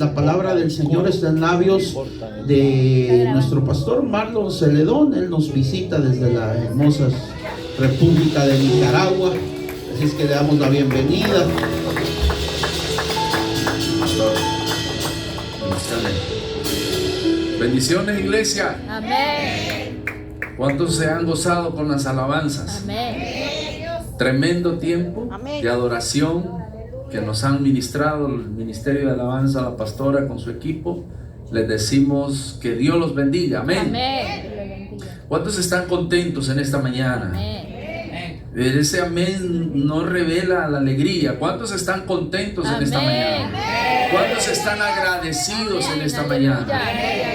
La palabra del Señor está en labios de nuestro pastor Marlon Celedón. Él nos visita desde la hermosa República de Nicaragua. Así es que le damos la bienvenida. Pastor, bendiciones, iglesia. Amén. ¿Cuántos se han gozado con las alabanzas? Amén. Tremendo tiempo de adoración que nos han ministrado el Ministerio de Alabanza, la pastora con su equipo. Les decimos que Dios los bendiga. Amén. Amén. ¿Cuántos están contentos en esta mañana? Amén. Ese amén no revela la alegría. ¿Cuántos están contentos en esta mañana? ¿Cuántos están agradecidos en esta mañana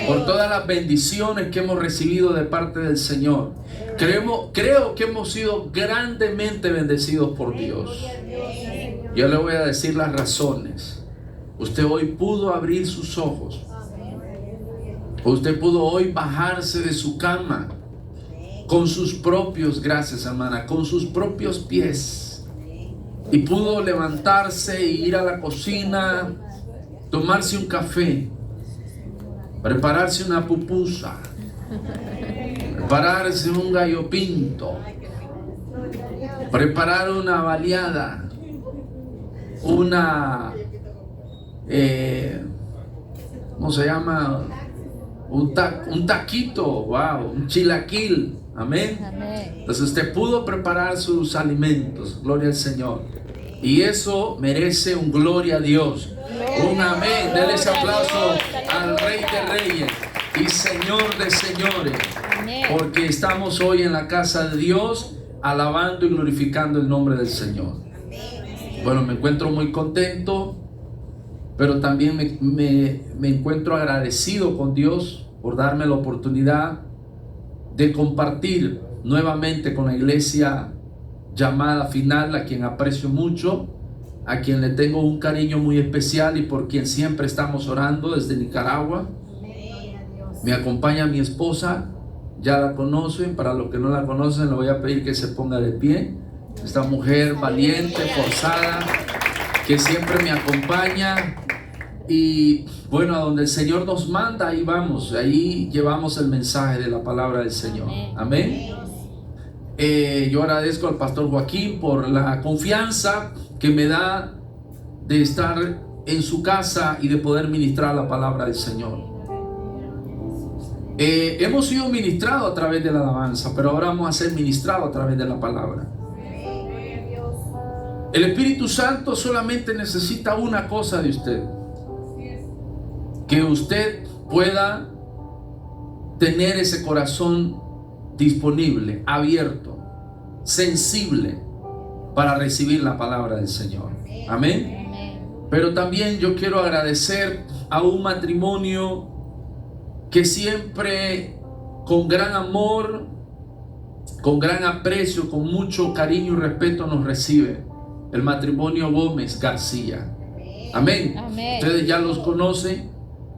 por todas las bendiciones que hemos recibido de parte del Señor? Creo que hemos sido grandemente bendecidos por Dios. Yo le voy a decir las razones. Usted hoy pudo abrir sus ojos. Usted pudo hoy bajarse de su cama con sus propios, gracias hermana, con sus propios pies. Y pudo levantarse e ir a la cocina, tomarse un café, prepararse una pupusa, prepararse un gallo pinto, preparar una baleada, ¿cómo se llama? Un taquito, wow, un chilaquil, amén. Entonces usted pudo preparar sus alimentos, gloria al Señor. Y eso merece un gloria a Dios, un amén. Denle ese aplauso al Rey de Reyes y Señor de Señores, porque estamos hoy en la casa de Dios, alabando y glorificando el nombre del Señor. Bueno, me encuentro muy contento, pero también me encuentro agradecido con Dios por darme la oportunidad de compartir nuevamente con la iglesia llamada Final, a quien aprecio mucho, a quien le tengo un cariño muy especial y por quien siempre estamos orando desde Nicaragua. Me acompaña mi esposa, ya la conocen. Para los que no la conocen, le voy a pedir que se ponga de pie. Esta mujer valiente, forzada, que siempre me acompaña. Y bueno, a donde el Señor nos manda, ahí vamos, ahí llevamos el mensaje de la palabra del Señor. Amén. Yo agradezco al pastor Joaquín por la confianza que me da de estar en su casa y de poder ministrar la palabra del Señor. Hemos sido ministrados a través de la alabanza, pero ahora vamos a ser ministrados a través de la palabra. El Espíritu Santo solamente necesita una cosa de usted: que usted pueda tener ese corazón disponible, abierto, sensible para recibir la palabra del Señor. Amén. Pero también yo quiero agradecer a un matrimonio que siempre, con gran amor, con gran aprecio, con mucho cariño y respeto, nos recibe. El matrimonio Gómez García. Amén. Ustedes ya los conocen.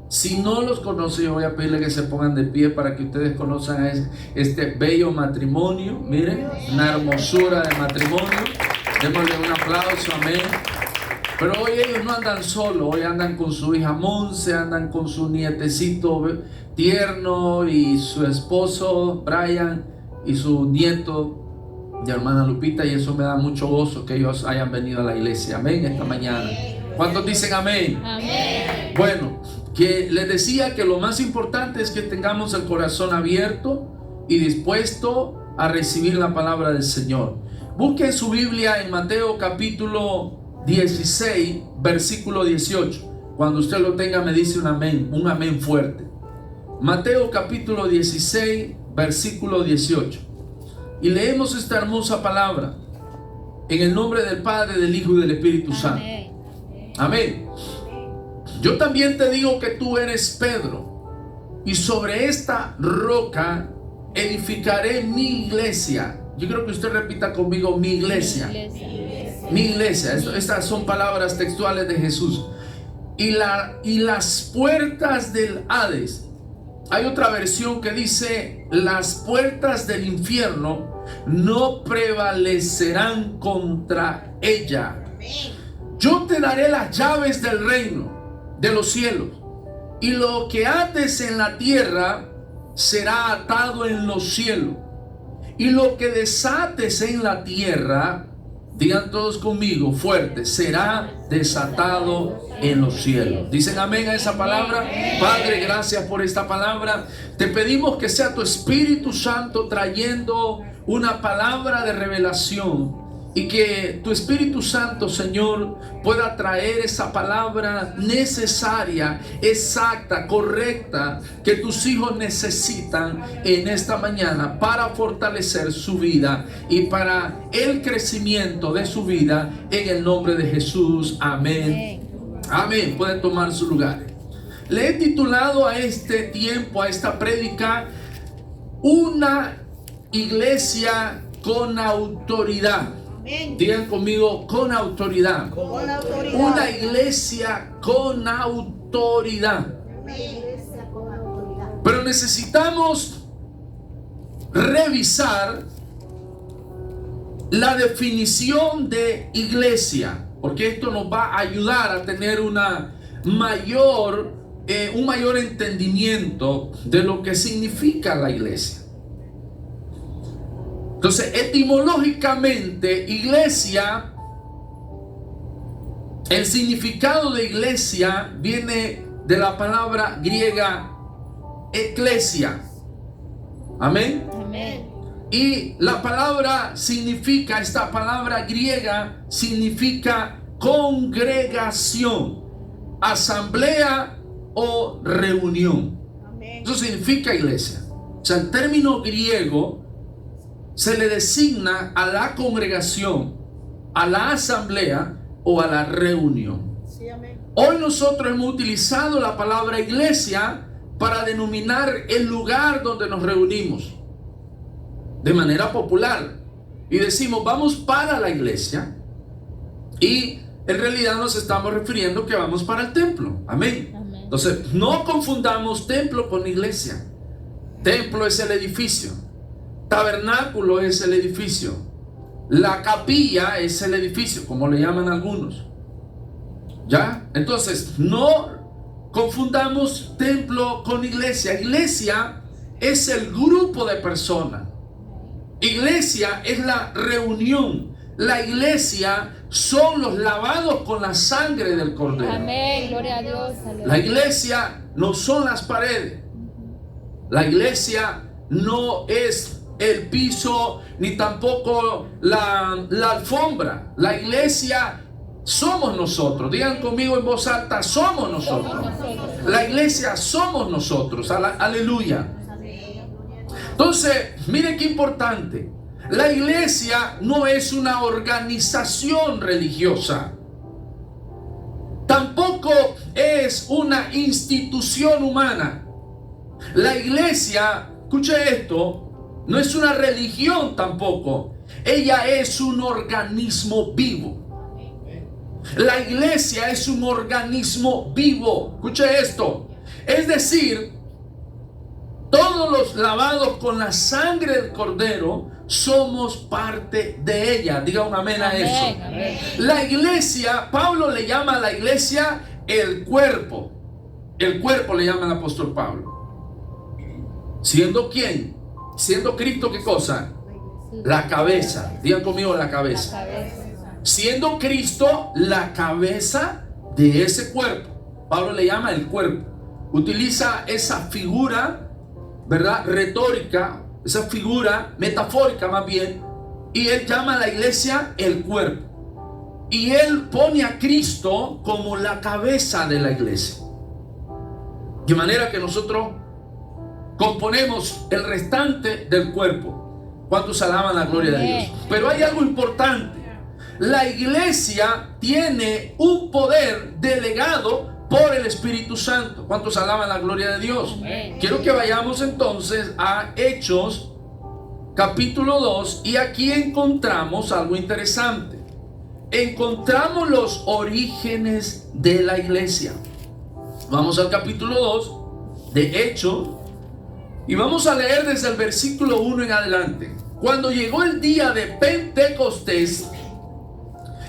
Si no los conocen, yo voy a pedirle que se pongan de pie para que ustedes conozcan a este bello matrimonio. Miren, una hermosura de matrimonio. Démosle un aplauso, amén. Pero hoy ellos no andan solos, hoy andan con su hija Monse, andan con su nietecito tierno y su esposo Brian y su nieto de hermana Lupita, y eso me da mucho gozo que ellos hayan venido a la iglesia, amén, esta mañana. ¿Cuántos dicen amén? Amén. Bueno, que les decía que lo más importante es que tengamos el corazón abierto y dispuesto a recibir la palabra del Señor. Busquen su Biblia en Mateo capítulo 16, versículo 18. Cuando usted lo tenga, me dice un amén fuerte. Mateo capítulo 16, versículo 18. Y leemos esta hermosa palabra en el nombre del Padre, del Hijo y del Espíritu Santo. Amén. Yo también te digo que tú eres Pedro, y sobre esta roca edificaré mi iglesia. Yo creo que usted repita conmigo: mi iglesia. Mi iglesia. Estas son palabras textuales de Jesús. Y las puertas del Hades. Hay otra versión que dice: las puertas del infierno no prevalecerán contra ella. Yo te daré las llaves del reino. de los cielos. Y lo que ates en la tierra será atado en los cielos. Y lo que desates en la tierra, digan todos conmigo fuerte, será desatado en los cielos. Dicen amén a esa palabra. Padre, gracias por esta palabra. Te pedimos que sea tu Espíritu Santo trayendo una palabra de revelación, y que tu Espíritu Santo, Señor, pueda traer esa palabra necesaria, exacta, correcta, que tus hijos necesitan en esta mañana para fortalecer su vida y para el crecimiento de su vida, en el nombre de Jesús. Amén. Amén. Pueden tomar su lugar. Le he titulado a este tiempo, a esta prédica, una iglesia con autoridad. Digan conmigo, con autoridad. Con autoridad. Una iglesia con autoridad. Pero necesitamos revisar la definición de iglesia, porque esto nos va a ayudar a tener un mayor entendimiento de lo que significa la iglesia. Entonces, etimológicamente, iglesia, el significado de iglesia viene de la palabra griega eclesia. Amén. Amén. Y la palabra significa, esta palabra griega significa congregación, asamblea o reunión. Eso significa iglesia. O sea, el término griego se le designa a la congregación, a la asamblea o a la reunión. Sí, amén. Hoy nosotros hemos utilizado la palabra iglesia para denominar el lugar donde nos reunimos de manera popular, y decimos vamos para la iglesia, y en realidad nos estamos refiriendo que vamos para el templo. Amén. Amén. Entonces, no confundamos templo con iglesia. Templo es el edificio. Tabernáculo es el edificio. La capilla es el edificio, como le llaman algunos. ¿Ya? Entonces, no confundamos templo con iglesia. Iglesia es el grupo de personas. Iglesia es la reunión. La iglesia son los lavados con la sangre del Cordero. Amén. Gloria a Dios. Aleluya. La iglesia no son las paredes. La iglesia no es el piso, ni tampoco la alfombra. La iglesia somos nosotros. Digan conmigo en voz alta, somos nosotros. La iglesia somos nosotros. Aleluya. Entonces, miren qué importante. La iglesia no es una organización religiosa. Tampoco es una institución humana. La iglesia, escuche esto, no es una religión tampoco. Ella es un organismo vivo. La iglesia es un organismo vivo. Escuche esto. Es decir, todos los lavados con la sangre del Cordero somos parte de ella. Diga un amén a eso. Amén. La iglesia, Pablo le llama a la iglesia el cuerpo. El cuerpo le llama el apóstol Pablo. ¿Siendo quién? Siendo Cristo, ¿qué cosa? La cabeza. Digan conmigo, la cabeza. Siendo Cristo la cabeza de ese cuerpo. Pablo le llama el cuerpo. Utiliza esa figura, ¿verdad? Retórica, esa figura metafórica más bien. Y él llama a la iglesia el cuerpo. Y él pone a Cristo como la cabeza de la iglesia. De manera que nosotros componemos el restante del cuerpo. ¿Cuántos alaban la gloria de Dios? Pero hay algo importante. La iglesia tiene un poder delegado por el Espíritu Santo. ¿Cuántos alaban la gloria de Dios? Amén. Quiero que vayamos entonces a Hechos capítulo 2, y aquí encontramos algo interesante. Encontramos los orígenes de la iglesia. Vamos al capítulo 2 de Hechos y vamos a leer desde el versículo 1 en adelante. Cuando llegó el día de Pentecostés,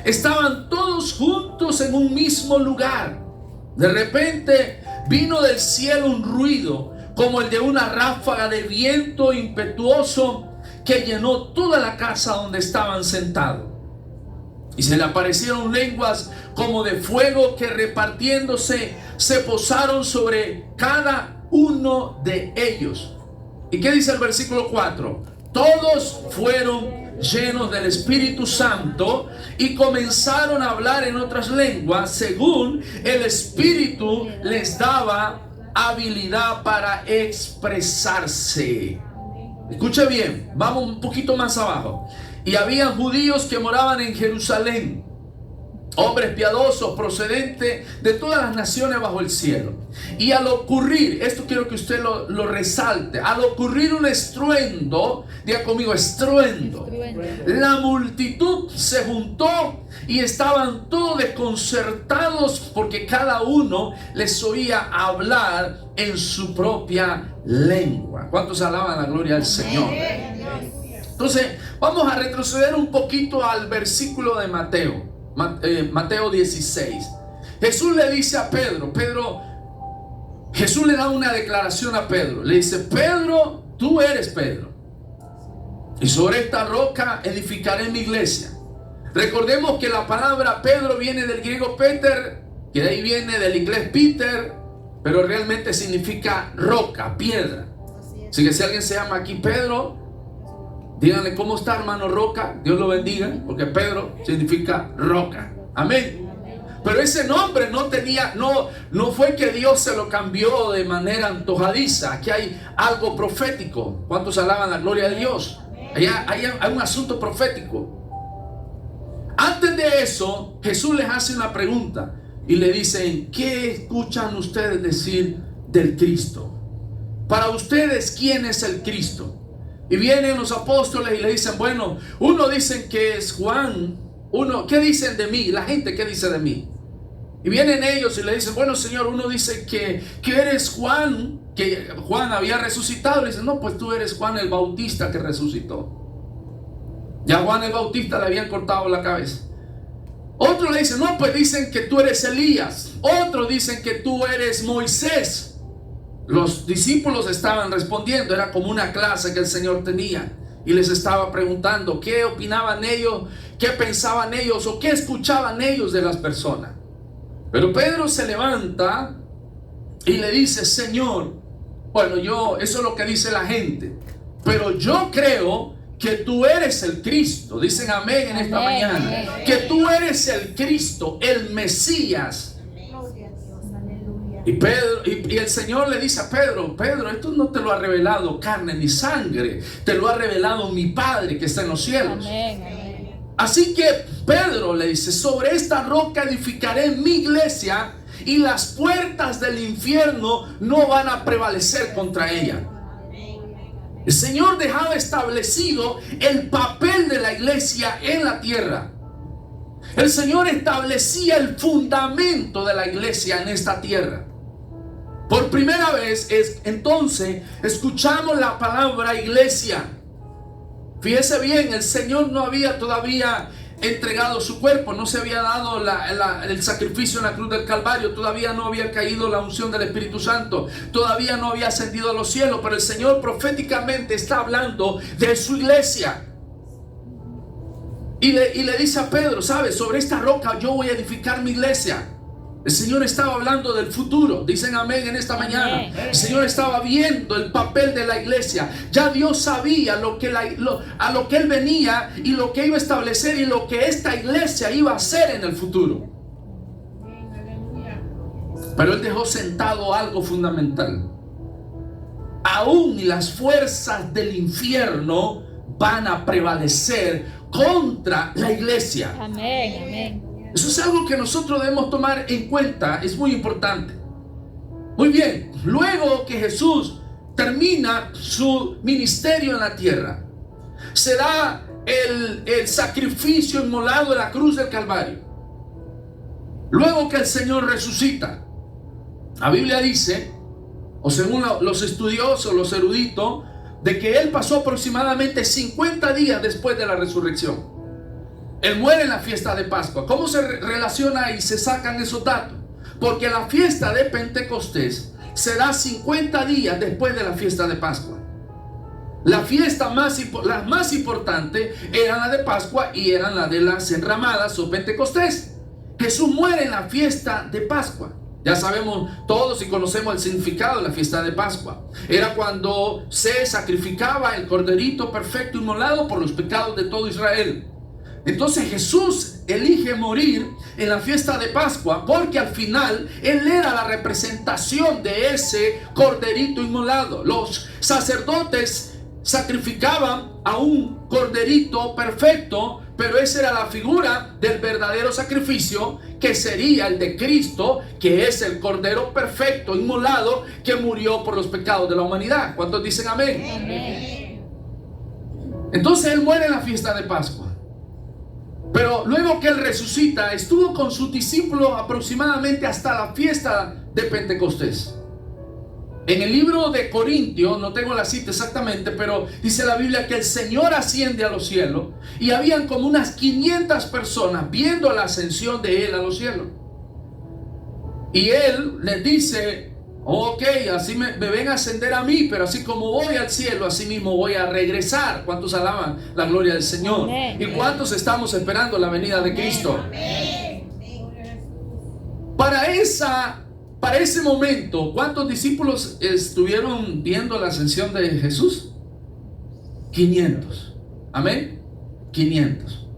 estaban todos juntos en un mismo lugar. De repente vino del cielo un ruido como el de una ráfaga de viento impetuoso que llenó toda la casa donde estaban sentados. Y se le aparecieron lenguas como de fuego que repartiéndose se posaron sobre cada uno de ellos. ¿Y qué dice el versículo 4? Todos fueron llenos del Espíritu Santo y comenzaron a hablar en otras lenguas según el Espíritu les daba habilidad para expresarse. Escuche bien, vamos un poquito más abajo. Y había judíos que moraban en Jerusalén, hombres piadosos procedentes de todas las naciones bajo el cielo. Y al ocurrir, esto quiero que usted lo resalte, al ocurrir un estruendo, diga conmigo, estruendo, la multitud se juntó y estaban todos desconcertados porque cada uno les oía hablar en su propia lengua. ¿Cuántos alaban la gloria al Señor? Entonces, vamos a retroceder un poquito al versículo de Mateo 16. Jesús le dice a Pedro, Jesús le da una declaración a Pedro. Le dice, Pedro, tú eres Pedro, y sobre esta roca edificaré mi iglesia. Recordemos que la palabra Pedro viene del griego Peter, que de ahí viene del inglés Peter, pero realmente significa roca, piedra. Así que si alguien se llama aquí Pedro, díganle, ¿cómo está, hermano Roca? Dios lo bendiga, porque Pedro significa roca. Amén. Pero ese nombre no fue que Dios se lo cambió de manera antojadiza. Aquí hay algo profético. ¿Cuántos alaban la gloria de Dios? Hay un asunto profético. Antes de eso, Jesús les hace una pregunta y le dicen, ¿qué escuchan ustedes decir del Cristo? Para ustedes, ¿quién es el Cristo? Y vienen los apóstoles y le dicen, bueno, uno dicen que es Juan. ¿Qué dicen de mí? La gente, ¿qué dice de mí? Y vienen ellos y le dicen, bueno, Señor, uno dice que eres Juan, que Juan había resucitado. Le dicen, no, pues tú eres Juan el Bautista que resucitó. Ya Juan el Bautista le habían cortado la cabeza. Otros le dicen, no, pues dicen que tú eres Elías. Otros dicen que tú eres Moisés. Los discípulos estaban respondiendo, era como una clase que el Señor tenía, y les estaba preguntando qué opinaban ellos, qué pensaban ellos o qué escuchaban ellos de las personas. Pero Pedro se levanta y le dice, Señor, bueno, eso es lo que dice la gente, pero yo creo que tú eres el Cristo. Dicen amén en esta mañana. Que tú eres el Cristo, el Mesías. Y el Señor le dice a Pedro, esto no te lo ha revelado carne ni sangre, te lo ha revelado mi Padre que está en los cielos. Amén. Así que Pedro le dice, sobre esta roca edificaré mi iglesia y las puertas del infierno no van a prevalecer contra ella. El Señor dejaba establecido el papel de la iglesia en la tierra. El Señor establecía el fundamento de la iglesia en esta tierra. Por primera vez, entonces, escuchamos la palabra iglesia. Fíjese bien, el Señor no había todavía entregado su cuerpo, no se había dado el sacrificio en la cruz del Calvario, todavía no había caído la unción del Espíritu Santo, todavía no había ascendido a los cielos, pero el Señor proféticamente está hablando de su iglesia. Y le dice a Pedro, ¿sabes? Sobre esta roca yo voy a edificar mi iglesia. El Señor estaba hablando del futuro. Dicen amén en esta mañana. El Señor estaba viendo el papel de la iglesia. Ya Dios sabía a lo que Él venía y lo que iba a establecer y lo que esta iglesia iba a hacer en el futuro. Pero Él dejó sentado algo fundamental. Aún las fuerzas del infierno van a prevalecer contra la iglesia. Amén, amén. Eso es algo que nosotros debemos tomar en cuenta, es muy importante. Muy bien, luego que Jesús termina su ministerio en la tierra, se da el sacrificio inmolado en la cruz del Calvario. Luego que el Señor resucita, la Biblia dice, o según los estudiosos, los eruditos, de que Él pasó aproximadamente 50 días después de la resurrección. Él muere en la fiesta de Pascua. ¿Cómo se relaciona y se sacan esos datos? Porque la fiesta de Pentecostés se da 50 días después de la fiesta de Pascua. La fiesta las más importantes eran la de Pascua y eran la de las enramadas o Pentecostés. Jesús muere en la fiesta de Pascua. Ya sabemos todos y conocemos el significado de la fiesta de Pascua. Era cuando se sacrificaba el corderito perfecto inmolado por los pecados de todo Israel. Entonces Jesús elige morir en la fiesta de Pascua porque al final Él era la representación de ese corderito inmolado. Los sacerdotes sacrificaban a un corderito perfecto, pero esa era la figura del verdadero sacrificio, que sería el de Cristo, que es el cordero perfecto inmolado que murió por los pecados de la humanidad. ¿Cuántos dicen amén? Amén. Entonces Él muere en la fiesta de Pascua, pero luego que Él resucita, estuvo con sus discípulos aproximadamente hasta la fiesta de Pentecostés. En el libro de Corintios, no tengo la cita exactamente, pero dice la Biblia que el Señor asciende a los cielos y habían como unas 500 personas viendo la ascensión de Él a los cielos. Y Él les dice: ok, así me ven a ascender a mí, pero así como voy al cielo, así mismo voy a regresar. ¿Cuántos alaban la gloria del Señor? Amén. ¿Y cuántos estamos esperando la venida de Cristo? Para ese momento, ¿cuántos discípulos estuvieron viendo la ascensión de Jesús? 500. Amén. 500.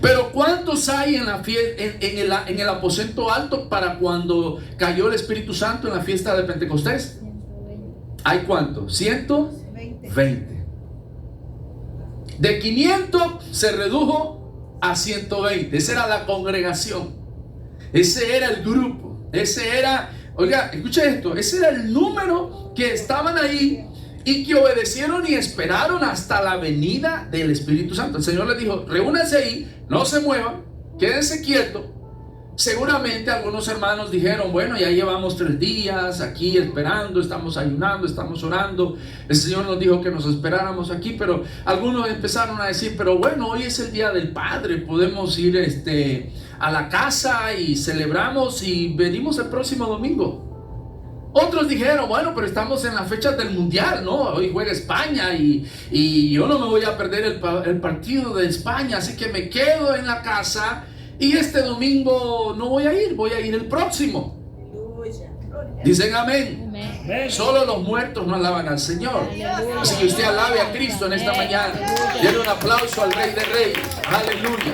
Pero ¿cuántos hay en el aposento alto para cuando cayó el Espíritu Santo en la fiesta de Pentecostés? 120. ¿Hay cuántos? 120. De 500 se redujo a 120. Esa era la congregación. Ese era el grupo. Ese era, oiga, escucha esto, ese era el número que estaban ahí y que obedecieron y esperaron hasta la venida del Espíritu Santo. El Señor les dijo: reúnanse ahí, no se muevan, quédense quietos. Seguramente algunos hermanos dijeron: bueno, ya llevamos 3 días aquí esperando, estamos ayunando, estamos orando. El Señor nos dijo que nos esperáramos aquí, pero algunos empezaron a decir: pero bueno, hoy es el día del Padre, podemos ir a la casa y celebramos y venimos el próximo domingo. Otros dijeron: bueno, pero estamos en las fechas del mundial, ¿no? Hoy juega España y yo no me voy a perder el partido de España, así que me quedo en la casa y este domingo no voy a ir el próximo. Dicen amén. Amén. Solo los muertos no alaban al Señor. Aleluya. Así que usted alabe a Cristo en esta mañana. Denle un aplauso al Rey de Reyes. Aleluya.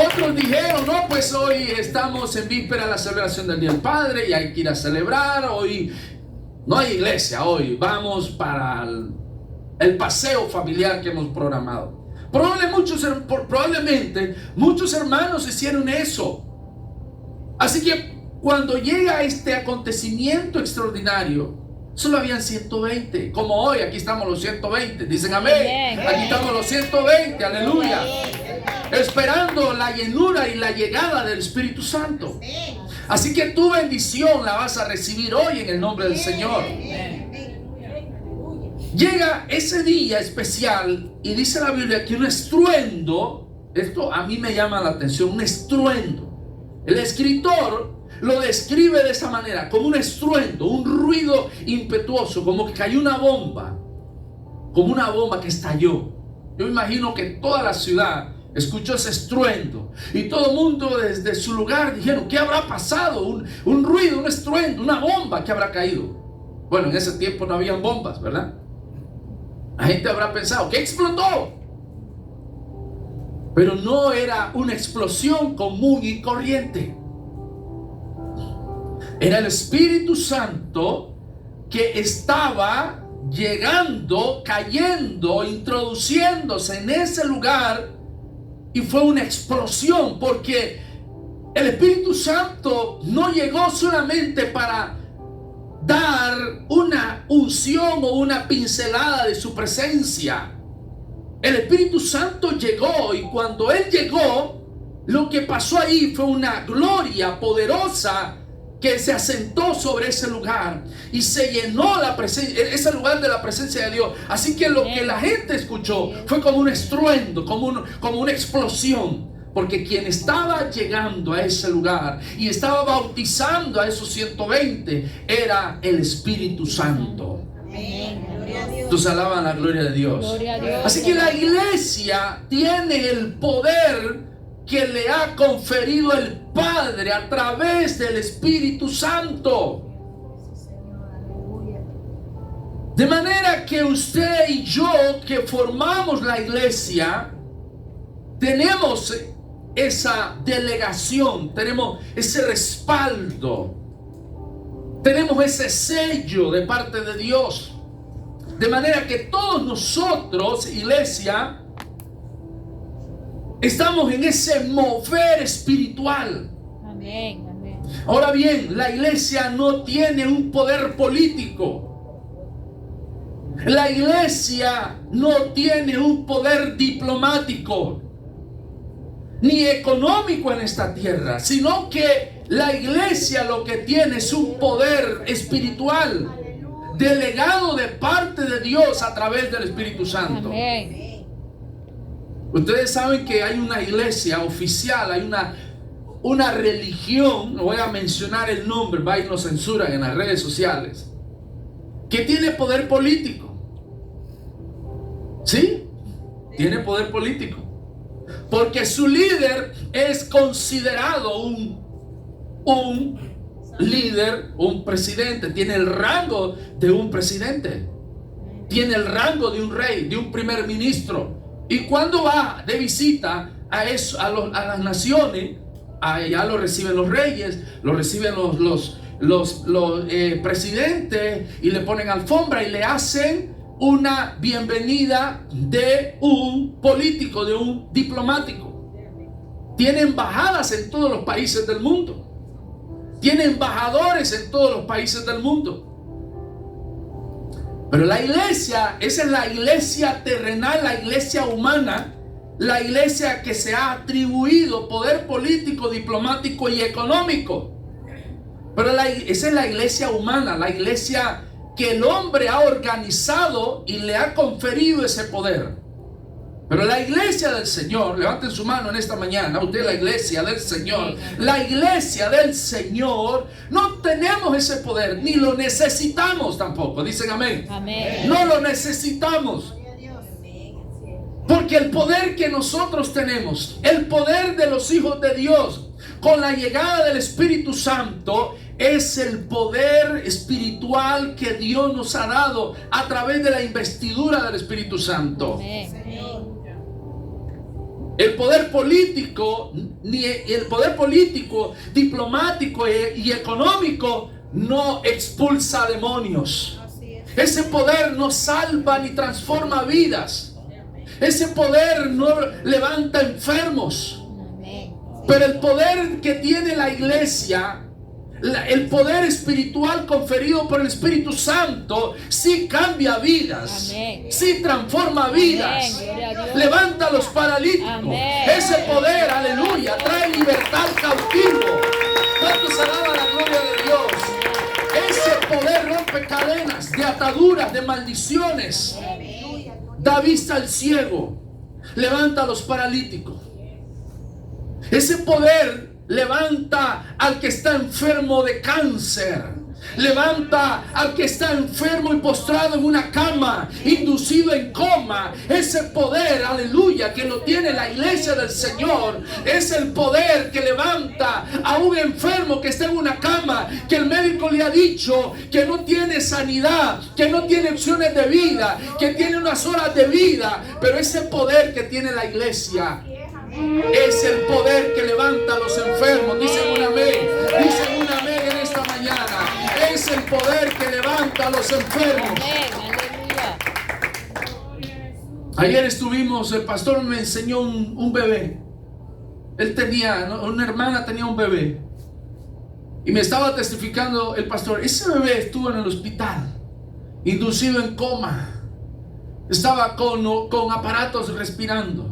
Otros dijeron: no, pues hoy estamos en víspera de la celebración del Día del Padre y hay que ir a celebrar. Hoy no hay iglesia, hoy vamos para el paseo familiar que hemos programado. Probablemente muchos hermanos hicieron eso. Así que cuando llega este acontecimiento extraordinario, solo habían 120. Como hoy, aquí estamos los 120. Dicen amén. Amén. Aquí estamos los 120. Aleluya. Esperando la llenura y la llegada del Espíritu Santo. Así que tu bendición la vas a recibir hoy en el nombre del Señor. Llega ese día especial y dice la Biblia que un estruendo, esto a mí me llama la atención, un estruendo. El escritor lo describe de esa manera, como un estruendo, un ruido impetuoso, como que cayó una bomba, como una bomba que estalló. Yo imagino que toda la ciudad escuchó ese estruendo y todo el mundo desde su lugar dijeron: ¿qué habrá pasado? Un ruido, un estruendo, una bomba que habrá caído. Bueno, en ese tiempo no habían bombas, ¿verdad? La gente habrá pensado: ¿qué explotó? Pero no era una explosión común y corriente. Era el Espíritu Santo que estaba llegando, cayendo, introduciéndose en ese lugar. Y fue una explosión, porque el Espíritu Santo no llegó solamente para dar una unción o una pincelada de su presencia. El Espíritu Santo llegó, y cuando Él llegó, lo que pasó ahí fue una gloria poderosa que se asentó sobre ese lugar y se llenó ese lugar de la presencia de Dios. Así que lo que la gente escuchó fue como un estruendo, como una explosión. Porque quien estaba llegando a ese lugar y estaba bautizando a esos 120 era el Espíritu Santo. Tus alaban la gloria de Dios. Gloria a Dios. Así que la iglesia tiene el poder que le ha conferido el Padre a través del Espíritu Santo. De manera que usted y yo que formamos la iglesia tenemos esa delegación, tenemos ese respaldo, tenemos ese sello de parte de Dios. De manera que todos nosotros, iglesia, estamos en ese mover espiritual. Amén, amén. Ahora bien, la iglesia no tiene un poder político. La iglesia no tiene un poder diplomático ni económico en esta tierra, sino que la iglesia lo que tiene es un poder espiritual delegado de parte de Dios a través del Espíritu Santo. Amén. Ustedes saben que hay una iglesia oficial, hay una religión, no voy a mencionar el nombre, va y nos censuran en las redes sociales, que tiene poder político. ¿Sí? Tiene poder político. Porque su líder es considerado un líder, un presidente. Tiene el rango de un presidente. Tiene el rango de un rey, de un primer ministro. Y cuando va de visita a las naciones, allá lo reciben los reyes, lo reciben los presidentes y le ponen alfombra y le hacen una bienvenida de un político, de un diplomático. Tiene embajadas en todos los países del mundo. Tiene embajadores en todos los países del mundo. Pero la iglesia, esa es la iglesia terrenal, la iglesia humana, la iglesia que se ha atribuido poder político, diplomático y económico. Pero esa es la iglesia humana, la iglesia que el hombre ha organizado y le ha conferido ese poder. Pero la iglesia del Señor, levanten su mano en esta mañana, usted, la iglesia del Señor, la iglesia del Señor, no tenemos ese poder, ni lo necesitamos tampoco. Dicen amén. Amén. No lo necesitamos. Porque el poder que nosotros tenemos, el poder de los hijos de Dios, con la llegada del Espíritu Santo, es el poder espiritual que Dios nos ha dado a través de la investidura del Espíritu Santo. Amén. El poder político, diplomático y económico no expulsa demonios. Ese poder no salva ni transforma vidas. Ese poder no levanta enfermos. Pero el poder que tiene la iglesia, el poder espiritual conferido por el Espíritu Santo, sí cambia vidas. Amén. Sí transforma vidas. Amén. Gloria a Dios. Levanta a los paralíticos. Amén. Ese poder, aleluya, trae libertad al cautivo. ¿Cuántos alaban la gloria de Dios? Ese poder rompe cadenas de ataduras, de maldiciones. Da vista al ciego. Levanta a los paralíticos. Ese poder levanta al que está enfermo de cáncer. Levanta al que está enfermo y postrado en una cama, inducido en coma. Ese poder, aleluya, que lo tiene la iglesia del Señor, es el poder que levanta a un enfermo que está en una cama, que el médico le ha dicho que no tiene sanidad, que no tiene opciones de vida, que tiene unas horas de vida. Pero ese poder que tiene la iglesia es el poder que levanta a los enfermos. Dicen un amén. Dicen un amén en esta mañana. Es el poder que levanta a los enfermos. Amén. Aleluya. Ayer estuvimos, el pastor me enseñó un bebé. Él tenía, una hermana tenía un bebé. Y me estaba testificando el pastor. Ese bebé estuvo en el hospital, inducido en coma. Estaba con aparatos respirando.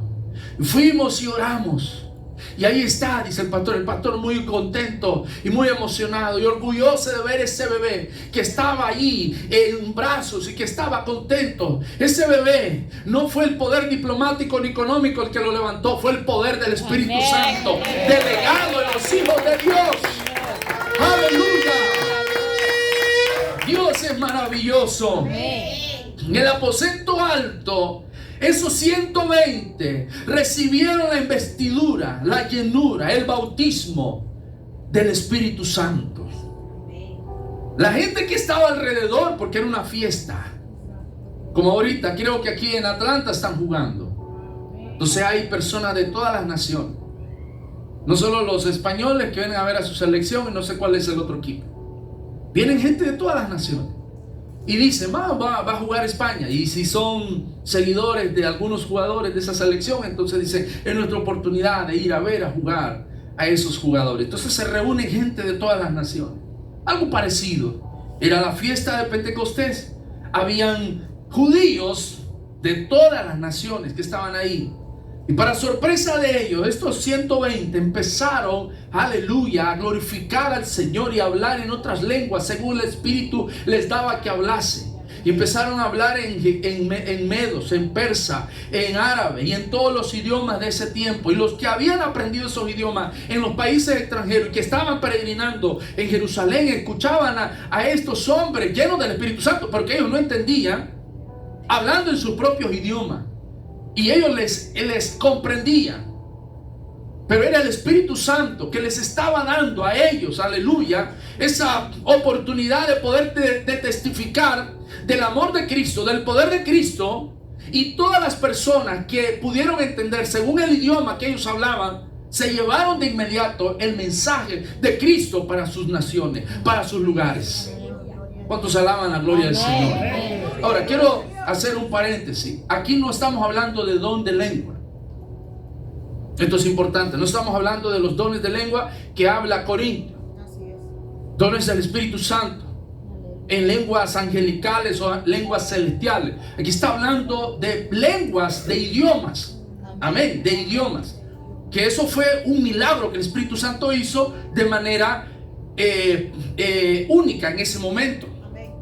Fuimos y oramos. Y ahí está, dice el pastor muy contento y muy emocionado y orgulloso de ver ese bebé que estaba ahí en brazos y que estaba contento. Ese bebé no fue el poder diplomático ni económico el que lo levantó, fue el poder del Espíritu Amén. Santo, delegado en los hijos de Dios. ¡Aleluya! Dios es maravilloso. Amén. En el aposento alto, esos 120 recibieron la investidura, la llenura, el bautismo del Espíritu Santo. La gente que estaba alrededor, porque era una fiesta, como ahorita, creo que aquí en Atlanta están jugando. Entonces hay personas de todas las naciones, no solo los españoles que vienen a ver a su selección y no sé cuál es el otro equipo. Vienen gente de todas las naciones. Y dicen, va a jugar España. Y si son seguidores de algunos jugadores de esa selección, entonces dicen, es nuestra oportunidad de ir a ver a jugar a esos jugadores. Entonces se reúne gente de todas las naciones. Algo parecido. Era la fiesta de Pentecostés. Habían judíos de todas las naciones que estaban ahí. Y para sorpresa de ellos, estos 120 empezaron, aleluya, a glorificar al Señor y a hablar en otras lenguas según el Espíritu les daba que hablase. Y empezaron a hablar en medos, en persa, en árabe y en todos los idiomas de ese tiempo. Y los que habían aprendido esos idiomas en los países extranjeros y que estaban peregrinando en Jerusalén, escuchaban a estos hombres llenos del Espíritu Santo, porque ellos no entendían, hablando en sus propios idiomas. Y ellos les comprendían. Pero era el Espíritu Santo que les estaba dando a ellos, aleluya, esa oportunidad de poder de testificar del amor de Cristo, del poder de Cristo. Y todas las personas que pudieron entender según el idioma que ellos hablaban, se llevaron de inmediato el mensaje de Cristo para sus naciones, para sus lugares. ¿Cuántos alaban la gloria del Señor? Ahora quiero hacer un paréntesis. Aquí no estamos hablando de don de lengua. Esto es importante. No estamos hablando de los dones de lengua que habla Corintio. Dones del Espíritu Santo en lenguas angelicales o lenguas celestiales. Aquí está hablando de lenguas, de idiomas. Amén, de idiomas. Que eso fue un milagro que el Espíritu Santo hizo de manera única en ese momento.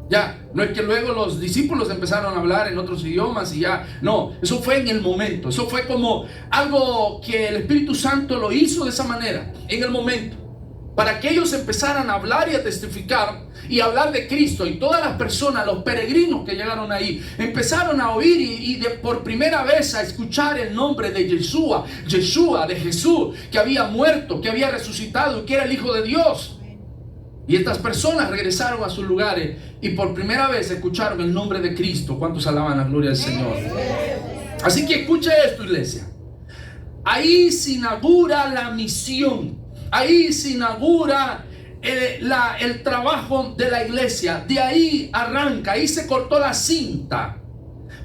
Ya, no es que luego los discípulos empezaron a hablar en otros idiomas y ya, no, eso fue en el momento, eso fue como algo que el Espíritu Santo lo hizo de esa manera, en el momento, para que ellos empezaran a hablar y a testificar y a hablar de Cristo. Y todas las personas, los peregrinos que llegaron ahí, empezaron a oír y por primera vez a escuchar el nombre de Yeshua, de Jesús, que había muerto, que había resucitado y que era el Hijo de Dios. Y estas personas regresaron a sus lugares y por primera vez escucharon el nombre de Cristo. ¿Cuántos alaban la gloria del Señor? Así que escuche esto, iglesia. Ahí se inaugura la misión. Ahí se inaugura el trabajo de la iglesia. De ahí arranca, ahí se cortó la cinta.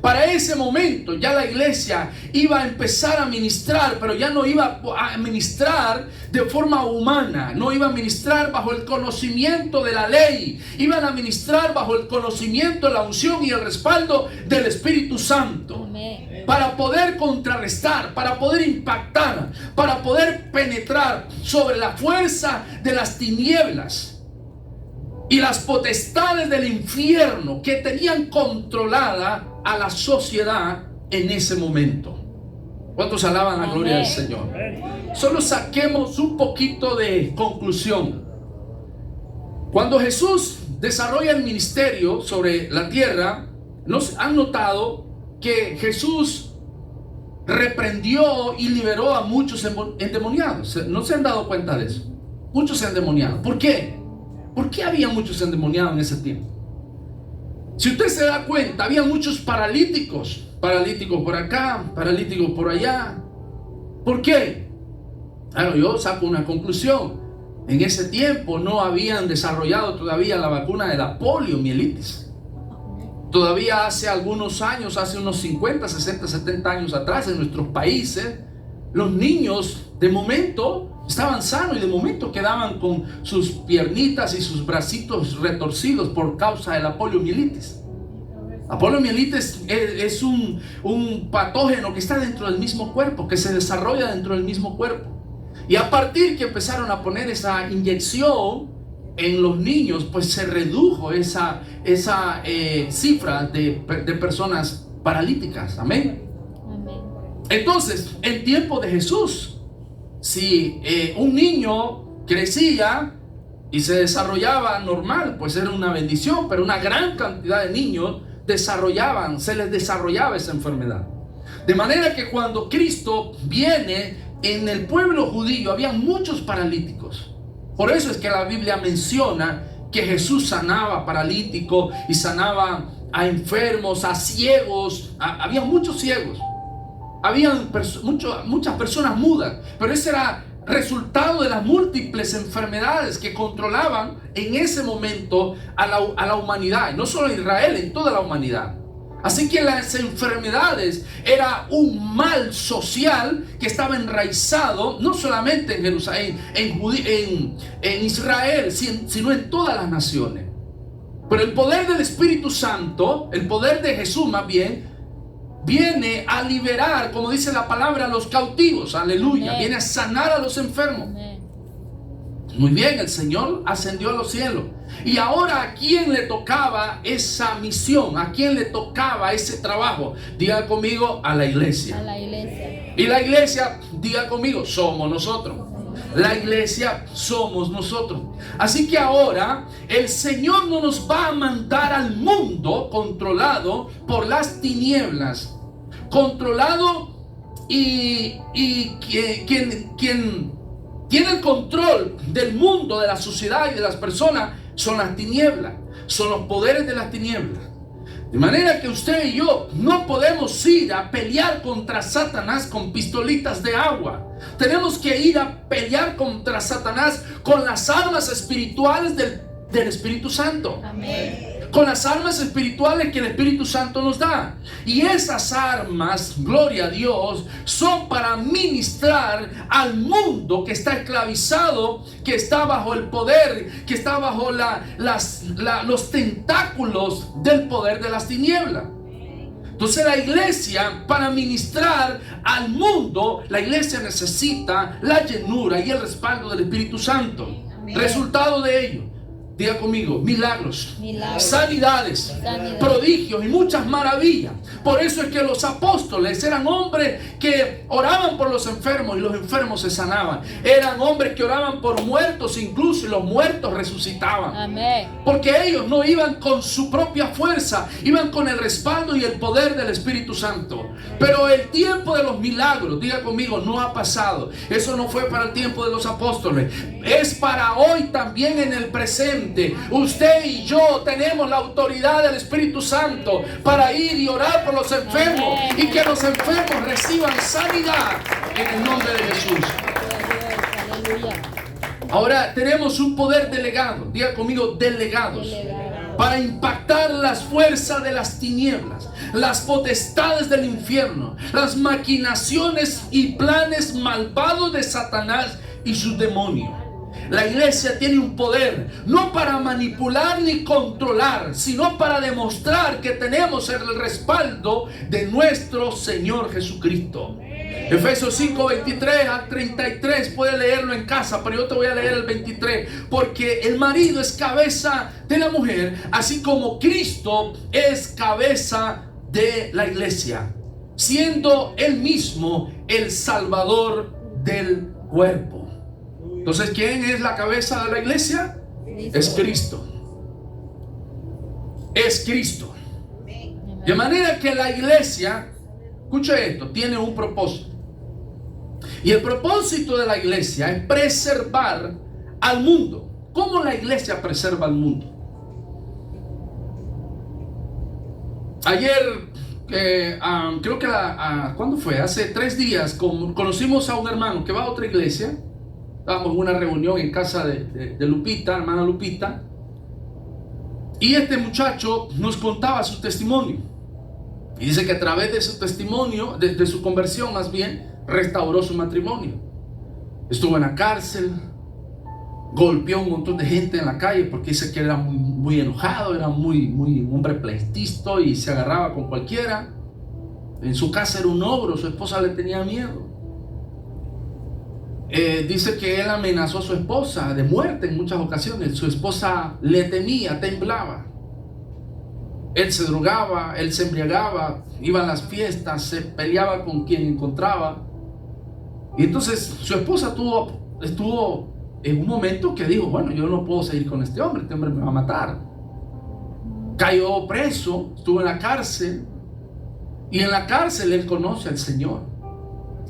Para ese momento ya la iglesia iba a empezar a ministrar, pero ya no iba a ministrar de forma humana, no iba a ministrar bajo el conocimiento de la ley, iban a ministrar bajo el conocimiento, la unción y el respaldo del Espíritu Santo. Amén. Para poder contrarrestar, para poder impactar, para poder penetrar sobre la fuerza de las tinieblas y las potestades del infierno que tenían controlada a la sociedad en ese momento. ¿Cuántos alaban la gloria del Señor? Solo saquemos un poquito de conclusión. Cuando Jesús desarrolla el ministerio sobre la tierra, ¿nos han notado que Jesús reprendió y liberó a muchos endemoniados? ¿No se han dado cuenta de eso? Muchos endemoniados. ¿Por qué? ¿Por qué había muchos endemoniados en ese tiempo? Si usted se da cuenta, había muchos paralíticos. Paralíticos por acá, paralíticos por allá. ¿Por qué? Claro, yo saco una conclusión. En ese tiempo no habían desarrollado todavía la vacuna de la poliomielitis. Todavía hace algunos años, hace unos 50, 60, 70 años atrás, en nuestros países, los niños de momento estaban sanos y de momento quedaban con sus piernitas y sus bracitos retorcidos por causa de la poliomielitis. La poliomielitis es un patógeno que está dentro del mismo cuerpo, que se desarrolla dentro del mismo cuerpo. Y a partir que empezaron a poner esa inyección en los niños, pues se redujo esa cifra de personas paralíticas. Amén. Amén. Entonces, en tiempo de Jesús, si un niño crecía y se desarrollaba normal, pues era una bendición, pero una gran cantidad de niños se les desarrollaba esa enfermedad. De manera que cuando Cristo viene, en el pueblo judío había muchos paralíticos. Por eso es que la Biblia menciona que Jesús sanaba paralíticos y sanaba a enfermos, a ciegos. Había muchos ciegos. Habían muchas personas mudas. Pero ese era resultado de las múltiples enfermedades que controlaban en ese momento a la humanidad. Y no solo en Israel, en toda la humanidad. Así que las enfermedades era un mal social que estaba enraizado no solamente en Jerusalén, en Israel, sino en todas las naciones. Pero el poder del Espíritu Santo, el poder de Jesús más bien, viene a liberar, como dice la palabra, a los cautivos. Aleluya. Amén. Viene a sanar a los enfermos. Amén. Muy bien, el Señor ascendió a los cielos. Y ahora, ¿a quién le tocaba esa misión? ¿A quién le tocaba ese trabajo? Diga conmigo, a la iglesia. A la iglesia. Y la iglesia, diga conmigo, somos nosotros. La iglesia somos nosotros. Así que ahora el Señor no nos va a mandar al mundo controlado por las tinieblas. Controlado y quien tiene el control del mundo, de la sociedad y de las personas son las tinieblas, son los poderes de las tinieblas. De manera que usted y yo no podemos ir a pelear contra Satanás con pistolitas de agua. Tenemos que ir a pelear contra Satanás con las armas espirituales del Espíritu Santo. Amén. Con las armas espirituales que el Espíritu Santo nos da. Y esas armas, gloria a Dios, son para ministrar al mundo que está esclavizado, que está bajo el poder, que está bajo los tentáculos del poder de las tinieblas. Entonces la iglesia, para ministrar al mundo, la iglesia necesita la llenura y el respaldo del Espíritu Santo. Amén. Resultado de ello, diga conmigo, milagros, Milagros. sanidades, prodigios y muchas maravillas. Por eso es que los apóstoles eran hombres que oraban por los enfermos y los enfermos se sanaban. Eran hombres que oraban por muertos incluso y los muertos resucitaban. Amén. Porque ellos no iban con su propia fuerza, iban con el respaldo y el poder del Espíritu Santo. Pero el tiempo de los milagros, diga conmigo, no ha pasado. Eso no fue para el tiempo de los apóstoles. Es para hoy también en el presente. Usted y yo tenemos la autoridad del Espíritu Santo para ir y orar por los enfermos y que los enfermos reciban sanidad en el nombre de Jesús. Aleluya. Ahora tenemos un poder delegado, diga conmigo, delegados, para impactar las fuerzas de las tinieblas, las potestades del infierno, las maquinaciones y planes malvados de Satanás y sus demonios. La iglesia tiene un poder, no para manipular ni controlar, sino para demostrar que tenemos el respaldo de nuestro Señor Jesucristo. Efesios 5, 23 al 33, puede leerlo en casa, pero yo te voy a leer el 23, porque el marido es cabeza de la mujer, así como Cristo es cabeza de la iglesia, siendo él mismo el Salvador del cuerpo. Entonces, ¿quién es la cabeza de la iglesia? Es Cristo. Es Cristo. De manera que la iglesia, escuche esto, tiene un propósito. Y el propósito de la iglesia es preservar al mundo. ¿Cómo la iglesia preserva al mundo? Ayer, creo que ¿cuándo fue? Hace 3 días conocimos a un hermano que va a otra iglesia. Estábamos en una reunión en casa de Lupita, hermana Lupita. Y este muchacho nos contaba su testimonio. Y dice que a través de su testimonio, de su conversión más bien, restauró su matrimonio. Estuvo en la cárcel, golpeó a un montón de gente en la calle porque dice que era muy enojado, era muy hombre pleitisto y se agarraba con cualquiera. En su casa era un ogro, su esposa le tenía miedo. dice que él amenazó a su esposa de muerte en muchas ocasiones. Su esposa le temía, temblaba. Él se drogaba, él se embriagaba, iba a las fiestas, se peleaba con quien encontraba. Y entonces su esposa estuvo en un momento que dijo: bueno, yo no puedo seguir con este hombre me va a matar. Cayó preso, estuvo en la cárcel, y en la cárcel él conoce al Señor.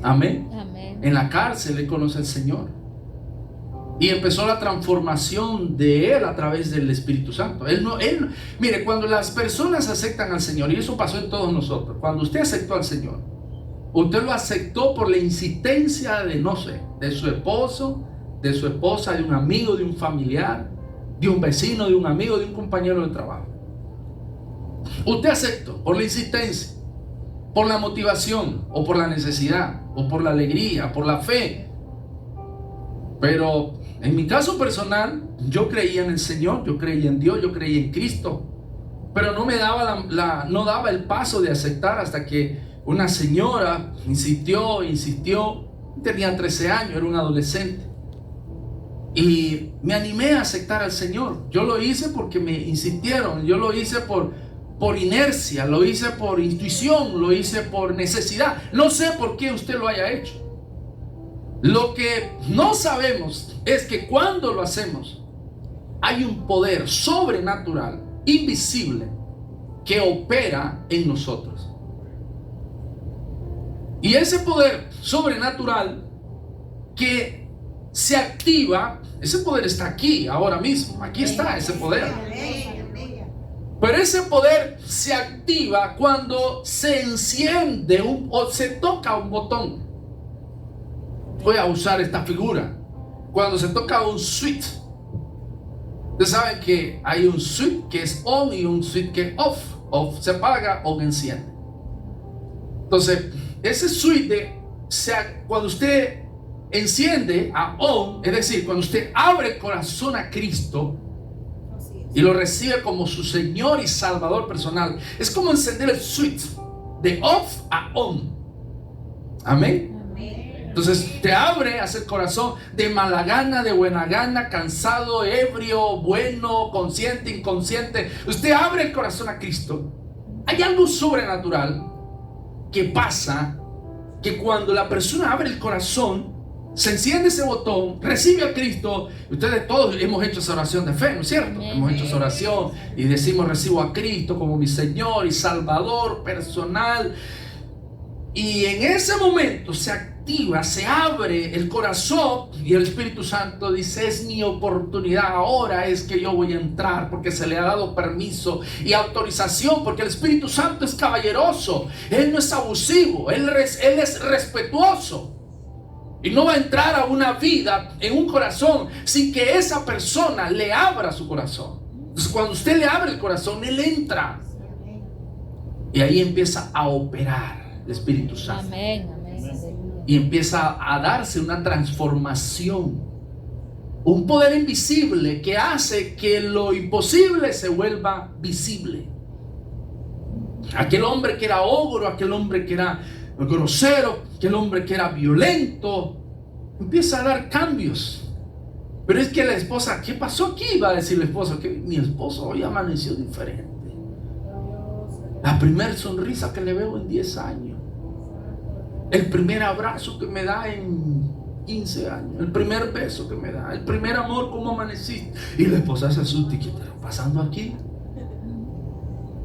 Amén. Amén. En la cárcel él conoce al Señor. Y empezó la transformación de él a través del Espíritu Santo. Mire, cuando las personas aceptan al Señor, y eso pasó en todos nosotros, cuando usted aceptó al Señor, usted lo aceptó por la insistencia de, no sé, de su esposo, de su esposa, de un amigo, de un familiar, de un vecino, de un amigo, de un compañero de trabajo. Usted aceptó por la insistencia, por la motivación, o por la necesidad, o por la alegría, por la fe. Pero en mi caso personal, yo creía en el Señor, yo creía en Dios, yo creía en Cristo, pero no me daba no daba el paso de aceptar, hasta que una señora insistió. Tenía 13 años, era un adolescente, y me animé a aceptar al Señor. Yo lo hice porque me insistieron, yo lo hice por inercia, lo hice por intuición, lo hice por necesidad. No sé por qué usted lo haya hecho. Lo que no sabemos es que cuando lo hacemos, hay un poder sobrenatural, invisible, que opera en nosotros. Y ese poder sobrenatural que se activa, ese poder está aquí, ahora mismo. Aquí está ese poder. Pero ese poder se activa cuando se enciende o se toca un botón. Voy a usar esta figura. Cuando se toca un switch. Ustedes saben que hay un switch que es on y un switch que es off. Off se apaga, on enciende. Entonces, ese switch cuando usted enciende a on, es decir, cuando usted abre el corazón a Cristo y lo recibe como su Señor y Salvador personal, es como encender el switch de off a on. Amén. Entonces te abre hacia el corazón de mala gana, de buena gana, cansado, ebrio, bueno, consciente, inconsciente. Usted abre el corazón a Cristo. Hay algo sobrenatural que pasa, que cuando la persona abre el corazón, se enciende ese botón, recibe a Cristo. Ustedes todos hemos hecho esa oración de fe, ¿no es cierto? Hemos hecho esa oración y decimos: recibo a Cristo como mi Señor y Salvador personal. Y en ese momento se activa, se abre el corazón, y el Espíritu Santo dice: es mi oportunidad, ahora es que yo voy a entrar, porque se le ha dado permiso y autorización, porque el Espíritu Santo es caballeroso, Él no es abusivo, Él es respetuoso. Y no va a entrar a una vida, en un corazón, sin que esa persona le abra su corazón. Entonces, cuando usted le abre el corazón, Él entra. Y ahí empieza a operar el Espíritu Santo. Amén, amén. Y empieza a darse una transformación. Un poder invisible que hace que lo imposible se vuelva visible. Aquel hombre que era ogro, aquel hombre que era grosero, aquel hombre que era violento, empieza a dar cambios. Pero es que la esposa: ¿qué pasó aquí? Va a decir la esposa: que mi esposo hoy amaneció diferente. La primera sonrisa que le veo en 10 años, el primer abrazo que me da en 15 años, el primer beso que me da, el primer amor, ¿cómo amaneciste? Y la esposa se asusta: ¿y qué está pasando aquí?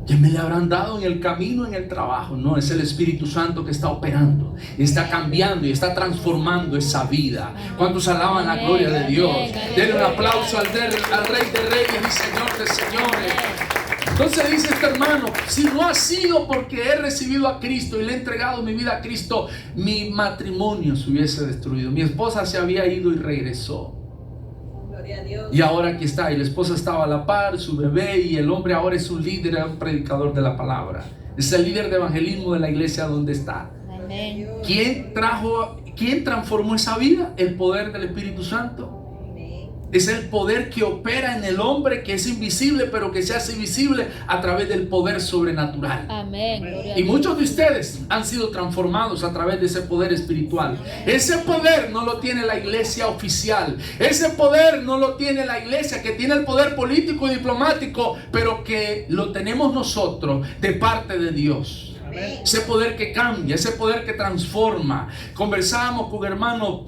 ¿Qué me le habrán dado en el camino, en el trabajo? No, es el Espíritu Santo que está operando, está cambiando y está transformando esa vida. ¿Cuántos alaban la gloria de Dios? Denle un aplauso al Rey de Reyes y Señor de Señores. Entonces dice este hermano: si no ha sido porque he recibido a Cristo y le he entregado mi vida a Cristo, mi matrimonio se hubiese destruido. Mi esposa se había ido y regresó. Gloria a Dios. Y ahora aquí está, y la esposa estaba a la par, su bebé, y el hombre ahora es un líder, es un predicador de la palabra. Es el líder de evangelismo de la iglesia donde está. Amén. ¿Quién transformó esa vida? El poder del Espíritu Santo. Es el poder que opera en el hombre, que es invisible, pero que se hace visible a través del poder sobrenatural. Amén. Gloria a Y Dios. muchos de ustedes han sido transformados a través de ese poder espiritual. Ese poder no lo tiene la iglesia oficial. Ese poder no lo tiene la iglesia, que tiene el poder político y diplomático, pero que lo tenemos nosotros de parte de Dios. Ese poder que cambia, ese poder que transforma. Conversábamos con hermano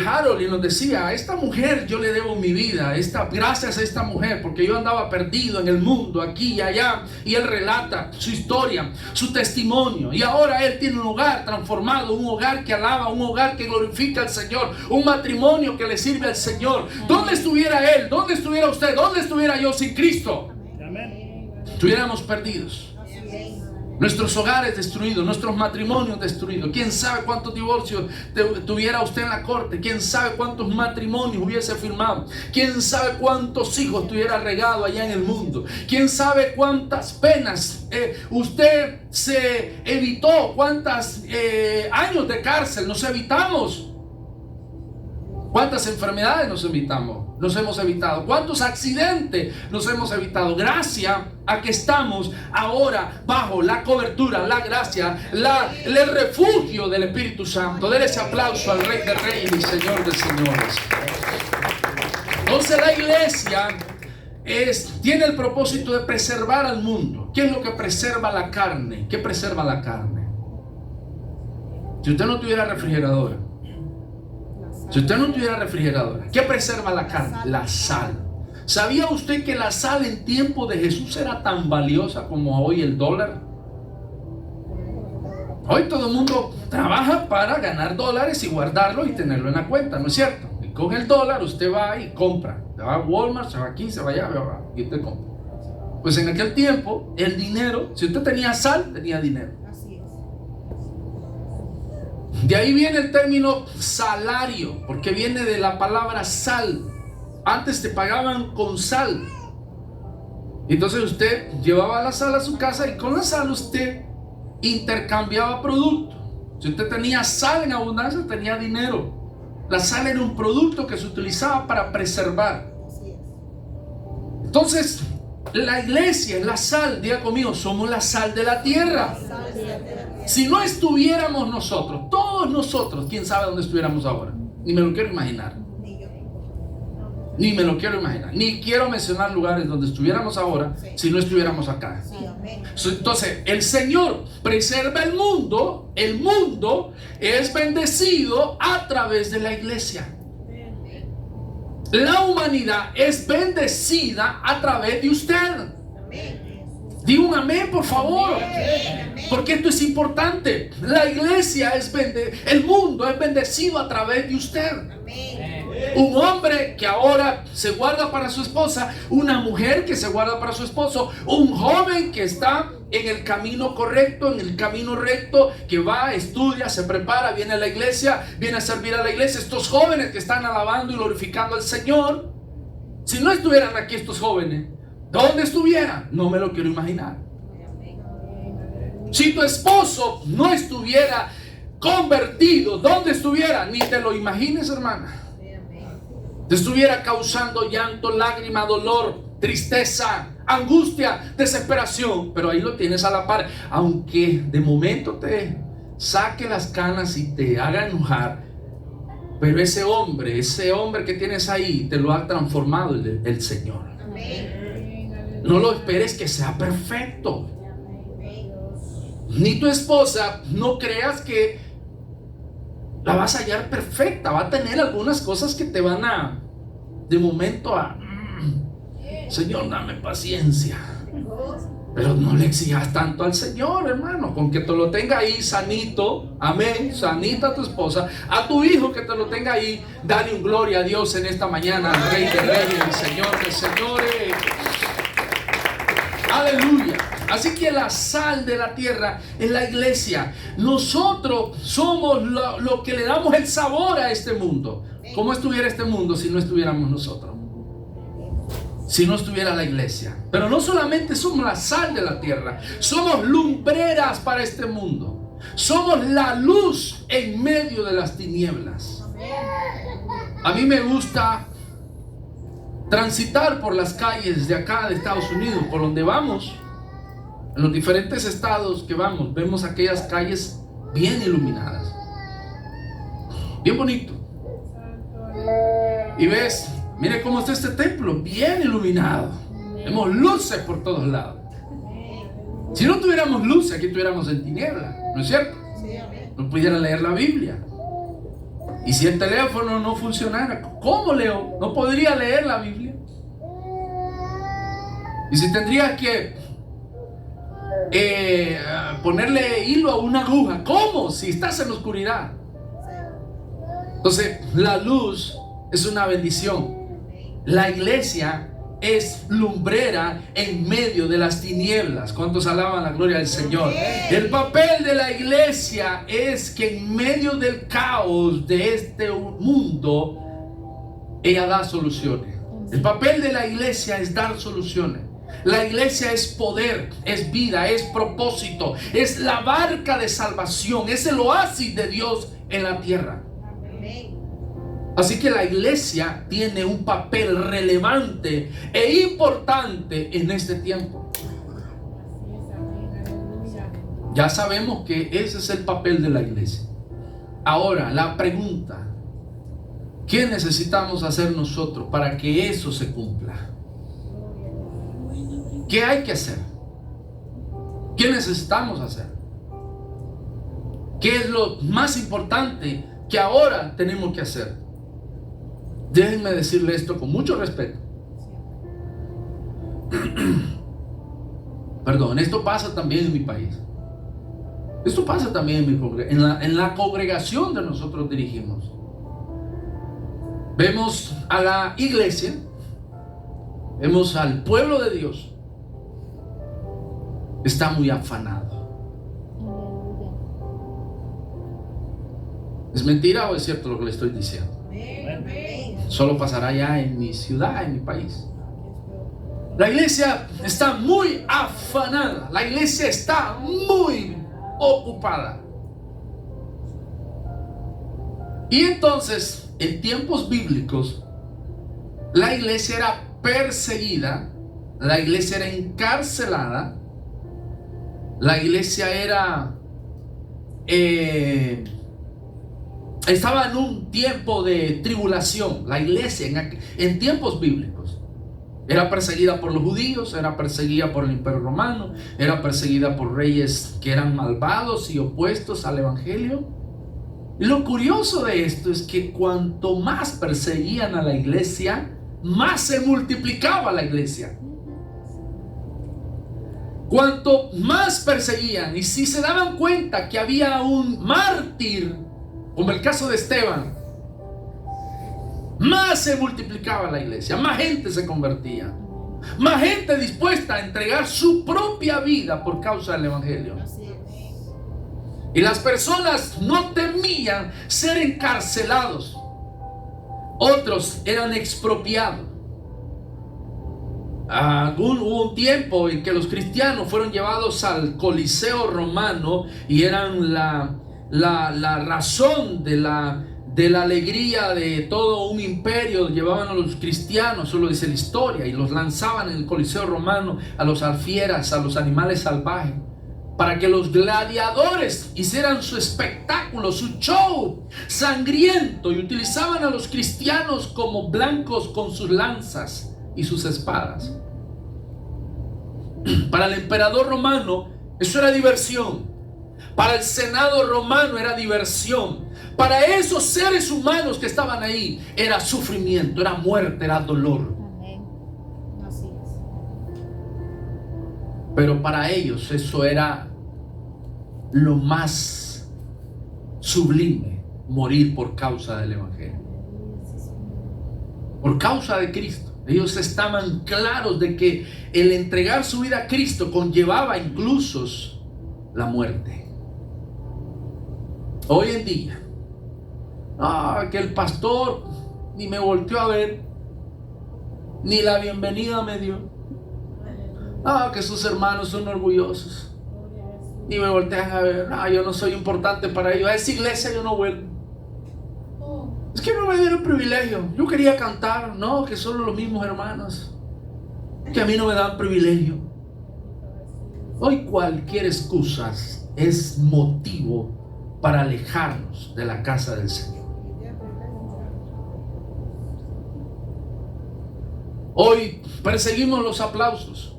Harold, y nos decía: a esta mujer yo le debo mi vida, gracias a esta mujer, porque yo andaba perdido en el mundo, aquí y allá. Y él relata su historia, su testimonio, y ahora él tiene un hogar transformado, un hogar que alaba, un hogar que glorifica al Señor, un matrimonio que le sirve al Señor. ¿Dónde estuviera él? ¿Dónde estuviera usted? ¿Dónde estuviera yo sin Cristo? Estuviéramos perdidos. Nuestros hogares destruidos, nuestros matrimonios destruidos. ¿Quién sabe cuántos divorcios tuviera usted en la corte? ¿Quién sabe cuántos matrimonios hubiese firmado? ¿Quién sabe cuántos hijos tuviera regado allá en el mundo? ¿Quién sabe cuántas penas usted se evitó? ¿Cuántos años de cárcel nos evitamos? ¿Cuántas enfermedades nos hemos evitado? ¿Cuántos accidentes nos hemos evitado? Gracias a que estamos ahora bajo la cobertura, la gracia, el refugio del Espíritu Santo. Denle ese aplauso al Rey de Reyes y Señor de Señores. Entonces la iglesia tiene el propósito de preservar al mundo. ¿Qué es lo que preserva la carne? ¿Qué preserva la carne? Si usted no tuviera refrigeradora, ¿qué preserva la carne? La sal. ¿Sabía usted que la sal en tiempo de Jesús era tan valiosa como hoy el dólar? Hoy todo el mundo trabaja para ganar dólares y guardarlo y tenerlo en la cuenta, ¿no es cierto? Y con el dólar usted va y compra. Se va a Walmart, se va aquí, se va allá, y usted compra. Pues en aquel tiempo, el dinero, si usted tenía sal, tenía dinero. De ahí viene el término salario, porque viene de la palabra sal. Antes te pagaban con sal. Entonces usted llevaba la sal a su casa y con la sal usted intercambiaba productos. Si usted tenía sal en abundancia, tenía dinero. La sal era un producto que se utilizaba para preservar. Entonces, la iglesia es la sal. Diga conmigo, somos la sal de la tierra. Si no estuviéramos nosotros, todos nosotros, quién sabe dónde estuviéramos ahora. Ni me lo quiero imaginar. Ni quiero mencionar lugares donde estuviéramos ahora si no estuviéramos acá. Entonces, el Señor preserva el mundo. El mundo es bendecido a través de la iglesia. La humanidad es bendecida a través de usted. Diga un amén, por favor. Porque esto es importante. La iglesia el mundo es bendecido a través de usted. Un hombre que ahora se guarda para su esposa, una mujer que se guarda para su esposo, un joven que está en el camino correcto, en el camino recto, que va, estudia, se prepara, viene a la iglesia, viene a servir a la iglesia. Estos jóvenes que están alabando y glorificando al Señor, si no estuvieran aquí estos jóvenes, ¿dónde estuvieran? No me lo quiero imaginar. Si tu esposo no estuviera convertido, ¿dónde estuviera? Ni te lo imagines, hermana. Te estuviera causando llanto, lágrima, dolor, tristeza, angustia, desesperación. Pero ahí lo tienes a la par. Aunque de momento te saque las canas y te haga enojar, pero ese hombre que tienes ahí, te lo ha transformado el Señor. No lo esperes que sea perfecto. Ni tu esposa, no creas que la vas a hallar perfecta. Va a tener algunas cosas que te van a, de momento, Señor, dame paciencia. Pero no le exijas tanto al Señor, hermano. Con que te lo tenga ahí sanito, amén, sanita a tu esposa, a tu hijo que te lo tenga ahí, dale un gloria a Dios en esta mañana, al Rey de Reyes, al Señor de Señores. Aleluya. Así que la sal de la tierra es la iglesia. Nosotros somos lo que le damos el sabor a este mundo. ¿Cómo estuviera este mundo si no estuviéramos nosotros? Si no estuviera la iglesia. Pero no solamente somos la sal de la tierra, somos lumbreras para este mundo. Somos la luz en medio de las tinieblas. A mí me gusta transitar por las calles de acá de Estados Unidos, por donde vamos. En los diferentes estados que vamos, vemos aquellas calles bien iluminadas, bien bonito. Y ves, mire cómo está este templo, bien iluminado. Vemos luces por todos lados. Si no tuviéramos luces, aquí estuviéramos en tinieblas, ¿no es cierto? No pudieran leer la Biblia. Y si el teléfono no funcionara, ¿cómo leo? No podría leer la Biblia. Y si tendría que ponerle hilo a una aguja, ¿cómo? Si estás en la oscuridad. Entonces, la luz es una bendición. La iglesia es lumbrera en medio de las tinieblas. ¿Cuántos alaban la gloria del Señor? El papel de la iglesia es que en medio del caos de este mundo, ella da soluciones. El papel de la iglesia es dar soluciones. La iglesia es poder, es vida, es propósito, es la barca de salvación, es el oasis de Dios en la tierra. Así que la iglesia tiene un papel relevante e importante en este tiempo. Ya sabemos que ese es el papel de la iglesia. Ahora, la pregunta: ¿qué necesitamos hacer nosotros para que eso se cumpla? ¿Qué hay que hacer? ¿Qué necesitamos hacer? ¿Qué es lo más importante que ahora tenemos que hacer? Déjenme decirle esto con mucho respeto. Perdón, esto pasa también en mi país. Esto pasa también en la congregación de nosotros dirigimos. Vemos a la iglesia, vemos al pueblo de Dios. Está muy afanado. ¿Es mentira o es cierto lo que le estoy diciendo? Solo pasará ya en mi ciudad, en mi país. La iglesia está muy afanada. La iglesia está muy ocupada. Y entonces, en tiempos bíblicos, la iglesia era perseguida, la iglesia era encarcelada, la iglesia era estaba en un tiempo de tribulación. La iglesia en tiempos bíblicos era perseguida por los judíos, era perseguida por el imperio romano, era perseguida por reyes que eran malvados y opuestos al evangelio. Y lo curioso de esto es que cuanto más perseguían a la iglesia, más se multiplicaba la iglesia. Cuanto más perseguían, y si se daban cuenta que había un mártir, como el caso de Esteban, más se multiplicaba la iglesia, más gente se convertía, más gente dispuesta a entregar su propia vida por causa del evangelio. Y las personas no temían ser encarcelados, otros eran expropiados. Hubo un tiempo en que los cristianos fueron llevados al Coliseo romano y eran la razón de la alegría de todo un imperio. Llevaban a los cristianos, eso lo dice la historia, y los lanzaban en el Coliseo romano a los alfieras, a los animales salvajes, para que los gladiadores hicieran su espectáculo, su show sangriento, y utilizaban a los cristianos como blancos con sus lanzas y sus espadas. Para el emperador romano eso era diversión. Para el senado romano era diversión. Para esos seres humanos que estaban ahí era sufrimiento, era muerte, era dolor. Amén. Así es. Pero para ellos eso era lo más sublime, morir por causa del evangelio, por causa de Cristo. Ellos estaban claros de que el entregar su vida a Cristo conllevaba incluso la muerte. Hoy en día, que el pastor ni me volteó a ver, ni la bienvenida me dio. Que sus hermanos son orgullosos, ni me voltean a ver. Yo no soy importante para ellos. A esa iglesia yo no vuelvo. Es que no me dieron privilegio. Yo quería cantar. No, que solo los mismos hermanos. Que a mí no me dan privilegio. Hoy cualquier excusa es motivo para alejarnos de la casa del Señor. Hoy perseguimos los aplausos.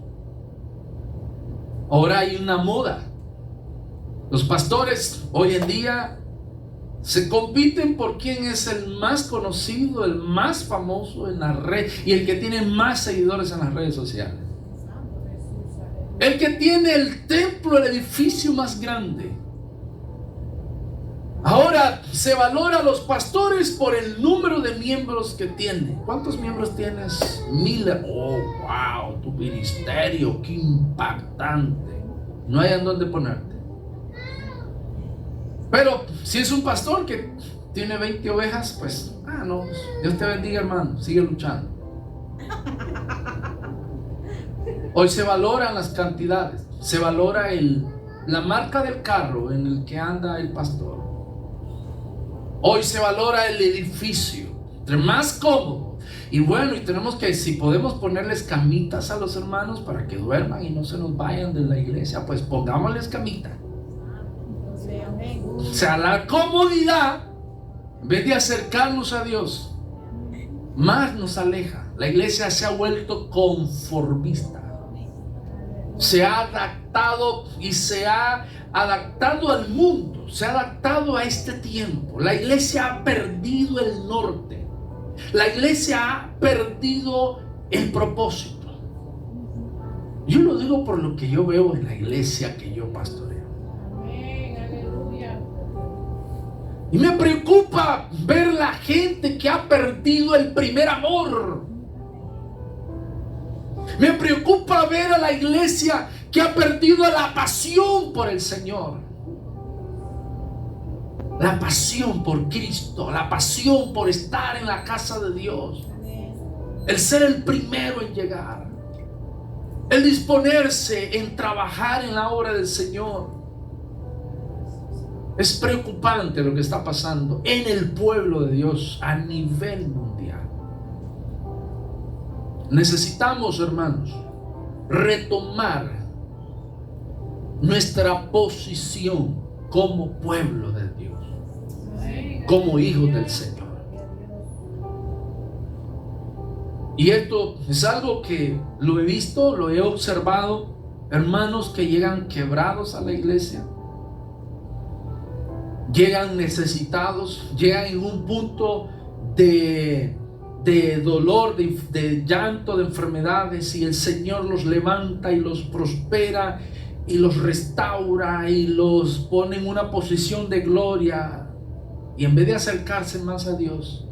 Ahora hay una moda. Los pastores hoy en día se compiten por quién es el más conocido, el más famoso en la red y el que tiene más seguidores en las redes sociales. El que tiene el templo, el edificio más grande. Ahora se valora a los pastores por el número de miembros que tiene. ¿Cuántos miembros tienes? 1000. Oh, wow, tu ministerio, qué impactante. No hay en dónde ponerte. Pero si es un pastor que tiene 20 ovejas, pues, no, Dios te bendiga, hermano, sigue luchando. Hoy se valoran las cantidades, se valora la marca del carro en el que anda el pastor. Hoy se valora el edificio, entre más cómodo. Y bueno, y tenemos que, si podemos ponerles camitas a los hermanos para que duerman y no se nos vayan de la iglesia, pues pongámosles camita. O sea, la comodidad, en vez de acercarnos a Dios, más nos aleja. La iglesia se ha vuelto conformista. Se ha adaptado y se ha adaptado al mundo, se ha adaptado a este tiempo. La iglesia ha perdido el norte. La iglesia ha perdido el propósito. Yo lo digo por lo que yo veo en la iglesia que yo pastoreo. Y me preocupa ver la gente que ha perdido el primer amor. Me preocupa ver a la iglesia que ha perdido la pasión por el Señor. La pasión por Cristo, la pasión por estar en la casa de Dios. El ser el primero en llegar. El disponerse en trabajar en la obra del Señor. Es preocupante lo que está pasando en el pueblo de Dios a nivel mundial. Necesitamos, hermanos, retomar nuestra posición como pueblo de Dios, como hijos del Señor. Y esto es algo que lo he visto, lo he observado, hermanos que llegan quebrados a la iglesia. Llegan necesitados, llegan en un punto de dolor, de llanto, de enfermedades, y el Señor los levanta y los prospera y los restaura y los pone en una posición de gloria. Y en vez de acercarse más a Dios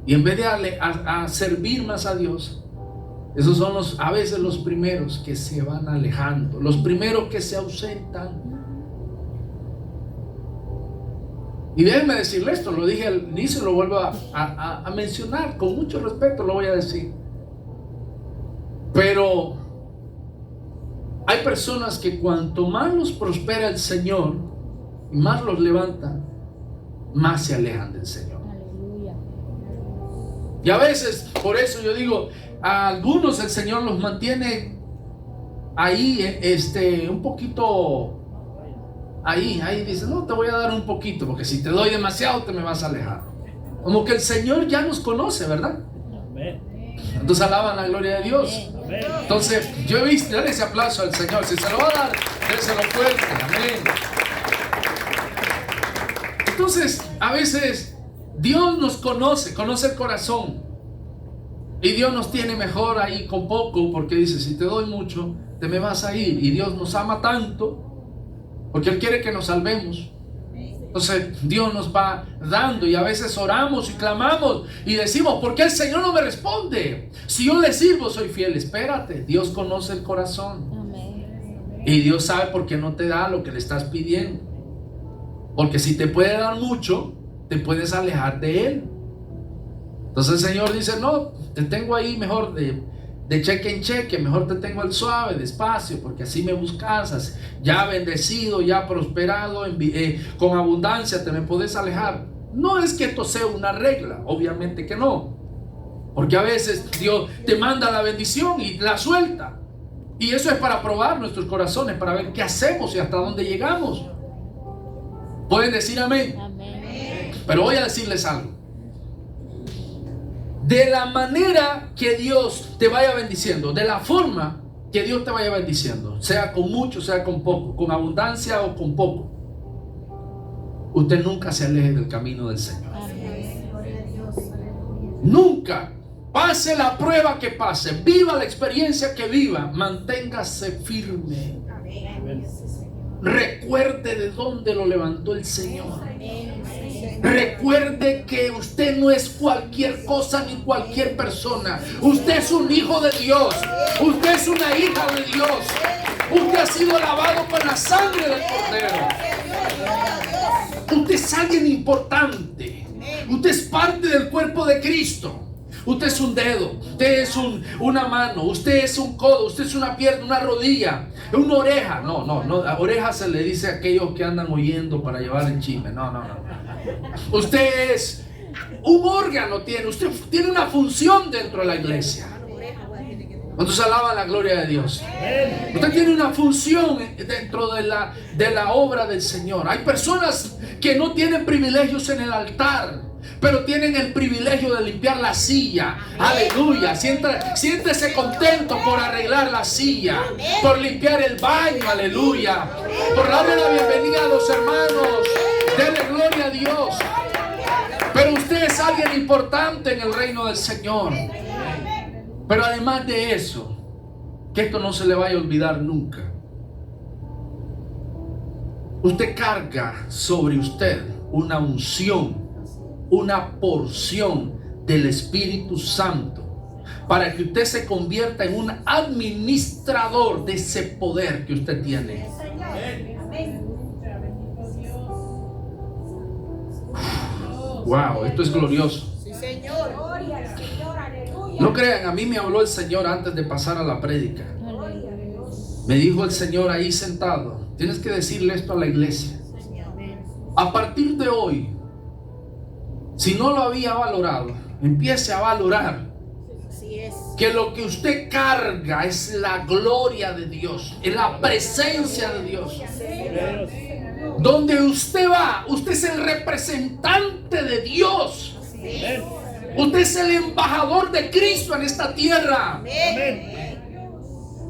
y en vez de a servir más a Dios, esos son a veces los primeros que se van alejando, los primeros que se ausentan. Y déjenme decirle esto, lo dije al inicio, lo vuelvo a mencionar, con mucho respeto lo voy a decir. Pero hay personas que cuanto más los prospera el Señor y más los levanta, más se alejan del Señor. Y a veces, por eso yo digo, a algunos el Señor los mantiene ahí, un poquito. Ahí dice, no, te voy a dar un poquito, porque si te doy demasiado te me vas a alejar. Como que el Señor ya nos conoce, ¿verdad? Entonces alaban la gloria de Dios. Entonces yo he visto, dale ese aplauso al Señor. Si se lo va a dar, déselo fuerte. Amén. Entonces a veces Dios nos conoce el corazón, y Dios nos tiene mejor ahí con poco, porque dice, si te doy mucho te me vas a ir. Y Dios nos ama tanto porque Él quiere que nos salvemos. Entonces Dios nos va dando, y a veces oramos y clamamos y decimos, ¿por qué el Señor no me responde? Si yo le sirvo, soy fiel. Espérate, Dios conoce el corazón. Amén. Y Dios sabe por qué no te da lo que le estás pidiendo. Porque si te puede dar mucho, te puedes alejar de Él. Entonces el Señor dice, no, te tengo ahí mejor de cheque en cheque, mejor te tengo al suave, despacio, porque así me buscas, ya bendecido, ya prosperado, con abundancia, te me podés alejar. No es que esto sea una regla, obviamente que no. Porque a veces Dios te manda la bendición y la suelta. Y eso es para probar nuestros corazones, para ver qué hacemos y hasta dónde llegamos. ¿Pueden decir amén? Amén. Pero voy a decirles algo. De la manera que Dios te vaya bendiciendo, de la forma que Dios te vaya bendiciendo, sea con mucho, sea con poco, con abundancia o con poco, usted nunca se aleje del camino del Señor. Nunca. Pase la prueba que pase, viva la experiencia que viva, manténgase firme. Recuerde de dónde lo levantó el Señor. Recuerde que usted no es cualquier cosa ni cualquier persona. Usted es un hijo de Dios. Usted es una hija de Dios. Usted ha sido lavado con la sangre del Cordero. Usted es alguien importante. Usted es parte del cuerpo de Cristo. Usted es un dedo, usted es una mano, usted es un codo, usted es una pierna, una rodilla, una oreja. No, a oreja se le dice a aquellos que andan oyendo para llevar el chisme. No. Usted es un órgano, usted tiene una función dentro de la iglesia. ¿Cuántos alaban la gloria de Dios? Usted tiene una función dentro de la obra del Señor. Hay personas que no tienen privilegios en el altar, pero tienen el privilegio de limpiar la silla. Aleluya. Siéntese contento por arreglar la silla, por limpiar el baño. Aleluya. Por darle la bienvenida a los hermanos. Dele gloria a Dios. Pero usted es alguien importante en el reino del Señor. Pero además de eso, que esto no se le vaya a olvidar nunca, usted carga sobre usted una unción, una porción del Espíritu Santo, para que usted se convierta en un administrador de ese poder que usted tiene. Wow, esto es glorioso. Sí, Señor. No crean, a mí me habló el Señor antes de pasar a la prédica. Me dijo el Señor ahí sentado: tienes que decirle esto a la iglesia. A partir de hoy, si no lo había valorado, empiece a valorar que lo que usted carga es la gloria de Dios, es la presencia de Dios. Donde usted va, usted es el representante de Dios. Usted es el embajador de Cristo en esta tierra. En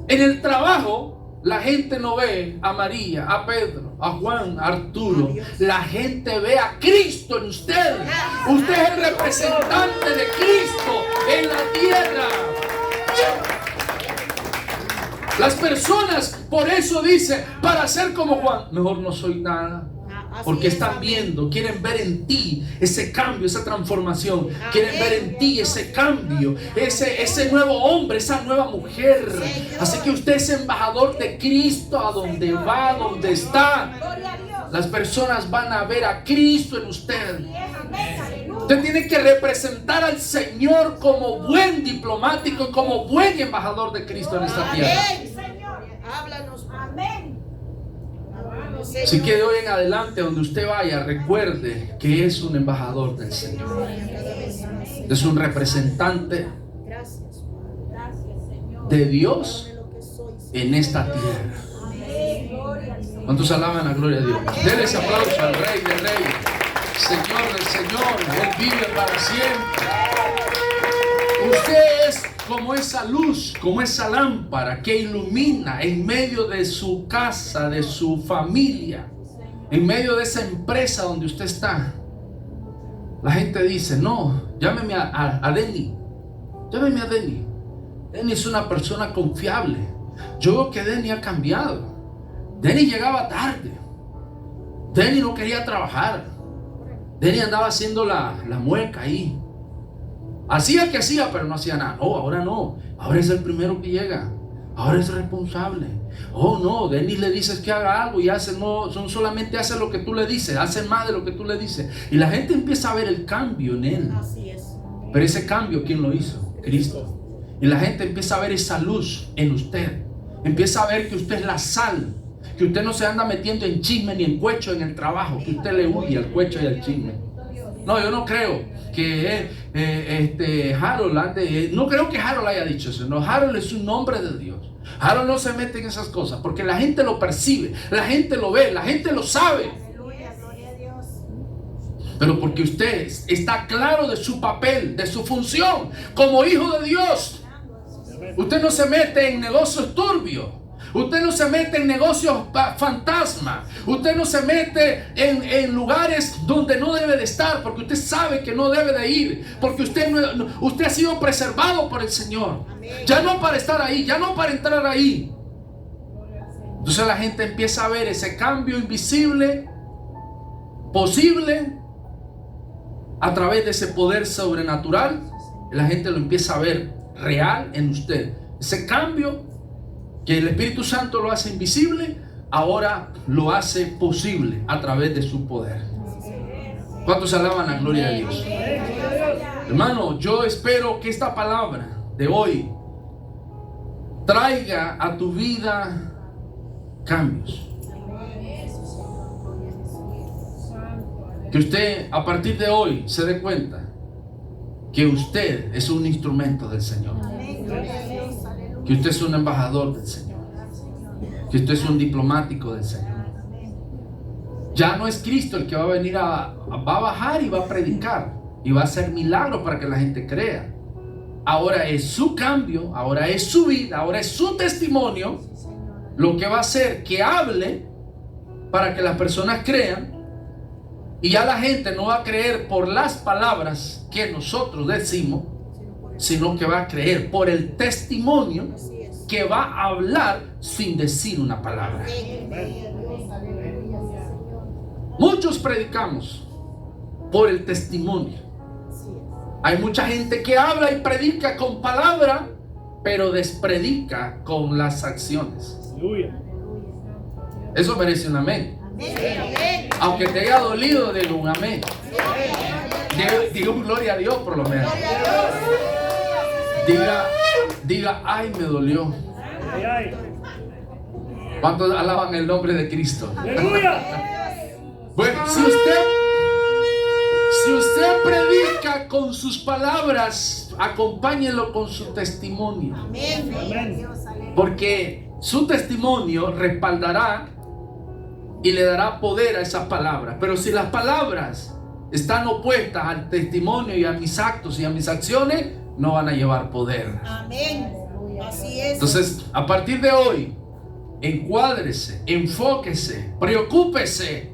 el trabajo, la gente no ve a María, a Pedro, a Juan, a Arturo. La gente ve a Cristo en usted. Usted es el representante de Cristo en la tierra. Las personas por eso dicen: para ser como Juan, mejor no soy nada. Porque están viendo, quieren ver en ti ese cambio, esa transformación. Quieren ver en ti ese cambio, ese nuevo hombre, esa nueva mujer. Así que usted es embajador de Cristo a donde va, donde está. Las personas van a ver a Cristo en usted. Usted tiene que representar al Señor como buen diplomático, como buen embajador de Cristo en esta tierra. Háblanos. Amén. Así que de hoy en adelante, donde usted vaya, recuerde que es un embajador del Señor. Es un representante de Dios en esta tierra. ¿Cuántos alaban la gloria de Dios? Denle ese aplauso al Rey de Reyes, Señor del Señor. Él vive para siempre. Usted es como esa luz, como esa lámpara que ilumina en medio de su casa, de su familia, en medio de esa empresa donde usted está. La gente dice: no, llámeme a Denny. Llámeme a Denny. Denny es una persona confiable. Yo veo que Denny ha cambiado. Denny llegaba tarde. Denny no quería trabajar. Denny andaba haciendo la mueca ahí. Hacía que hacía, pero no hacía nada. Oh, ahora no. Ahora es el primero que llega. Ahora es responsable. Oh, no. Denny le dices que haga algo y hace, no solamente hace lo que tú le dices, hace más de lo que tú le dices. Y la gente empieza a ver el cambio en él. Así es. Pero ese cambio, ¿quién lo hizo? Cristo. Y la gente empieza a ver esa luz en usted. Empieza a ver que usted es la sal. Que usted no se anda metiendo en chisme ni en cuecho en el trabajo. Que usted le huye al cuecho y al chisme. No, yo no creo que Harold no creo que Harold haya dicho eso. No, Harold es un nombre de Dios. Harold no se mete en esas cosas porque la gente lo percibe, la gente lo ve, la gente lo sabe. Aleluya, gloria a Dios. Pero porque usted está claro de su papel, de su función como hijo de Dios. Usted no se mete en negocios turbios. Usted no se mete en negocios fantasma. Usted no se mete en lugares donde no debe de estar, porque usted sabe que no debe de ir, porque usted ha sido preservado por el Señor. Ya no para estar ahí, ya no para entrar ahí. Entonces la gente empieza a ver ese cambio invisible, posible, a través de ese poder sobrenatural. La gente lo empieza a ver real en usted. Ese cambio que el Espíritu Santo lo hace invisible, ahora lo hace posible a través de su poder. ¿Cuántos alaban la gloria de Dios? Hermano, yo espero que esta palabra de hoy traiga a tu vida cambios. Que usted a partir de hoy se dé cuenta que usted es un instrumento del Señor. Que usted es un embajador del Señor. Que usted es un diplomático del Señor. Ya no es Cristo el que va a venir va a bajar y va a predicar y va a hacer milagros para que la gente crea. Ahora es su cambio, ahora es su vida, ahora es su testimonio lo que va a hacer que hable para que las personas crean. Y ya la gente no va a creer por las palabras que nosotros decimos, sino que va a creer por el testimonio que va a hablar sin decir una palabra. Muchos predicamos por el testimonio. Hay mucha gente que habla y predica con palabra, pero despredica con las acciones. Eso merece un amén. Aunque te haya dolido, digo un amén. Digo gloria a Dios por lo menos. Diga, ay, me dolió. ¿Cuántos alaban el nombre de Cristo? Bueno, si usted predica con sus palabras, acompáñelo con su testimonio. Porque su testimonio respaldará y le dará poder a esas palabras. Pero si las palabras están opuestas al testimonio y a mis actos y a mis acciones, no van a llevar poder. Amén. Así es. Entonces, a partir de hoy, encuádrese, enfóquese, preocúpese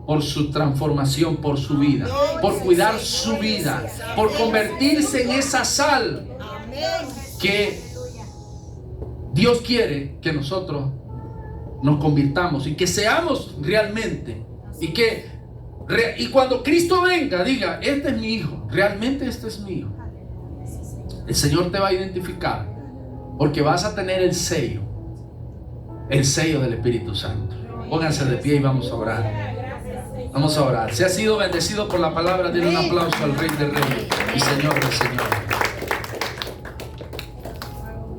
por su transformación, por su vida, por cuidar su vida, por convertirse en esa sal que Dios quiere que nosotros nos convirtamos y que seamos realmente. Y cuando Cristo venga, diga, este es mi hijo, realmente este es mi hijo. El Señor te va a identificar porque vas a tener el sello del Espíritu Santo. Pónganse de pie y vamos a orar. Vamos a orar. Si ha sido bendecido por la palabra, denle un aplauso al Rey de Reyes y Señor del Señor.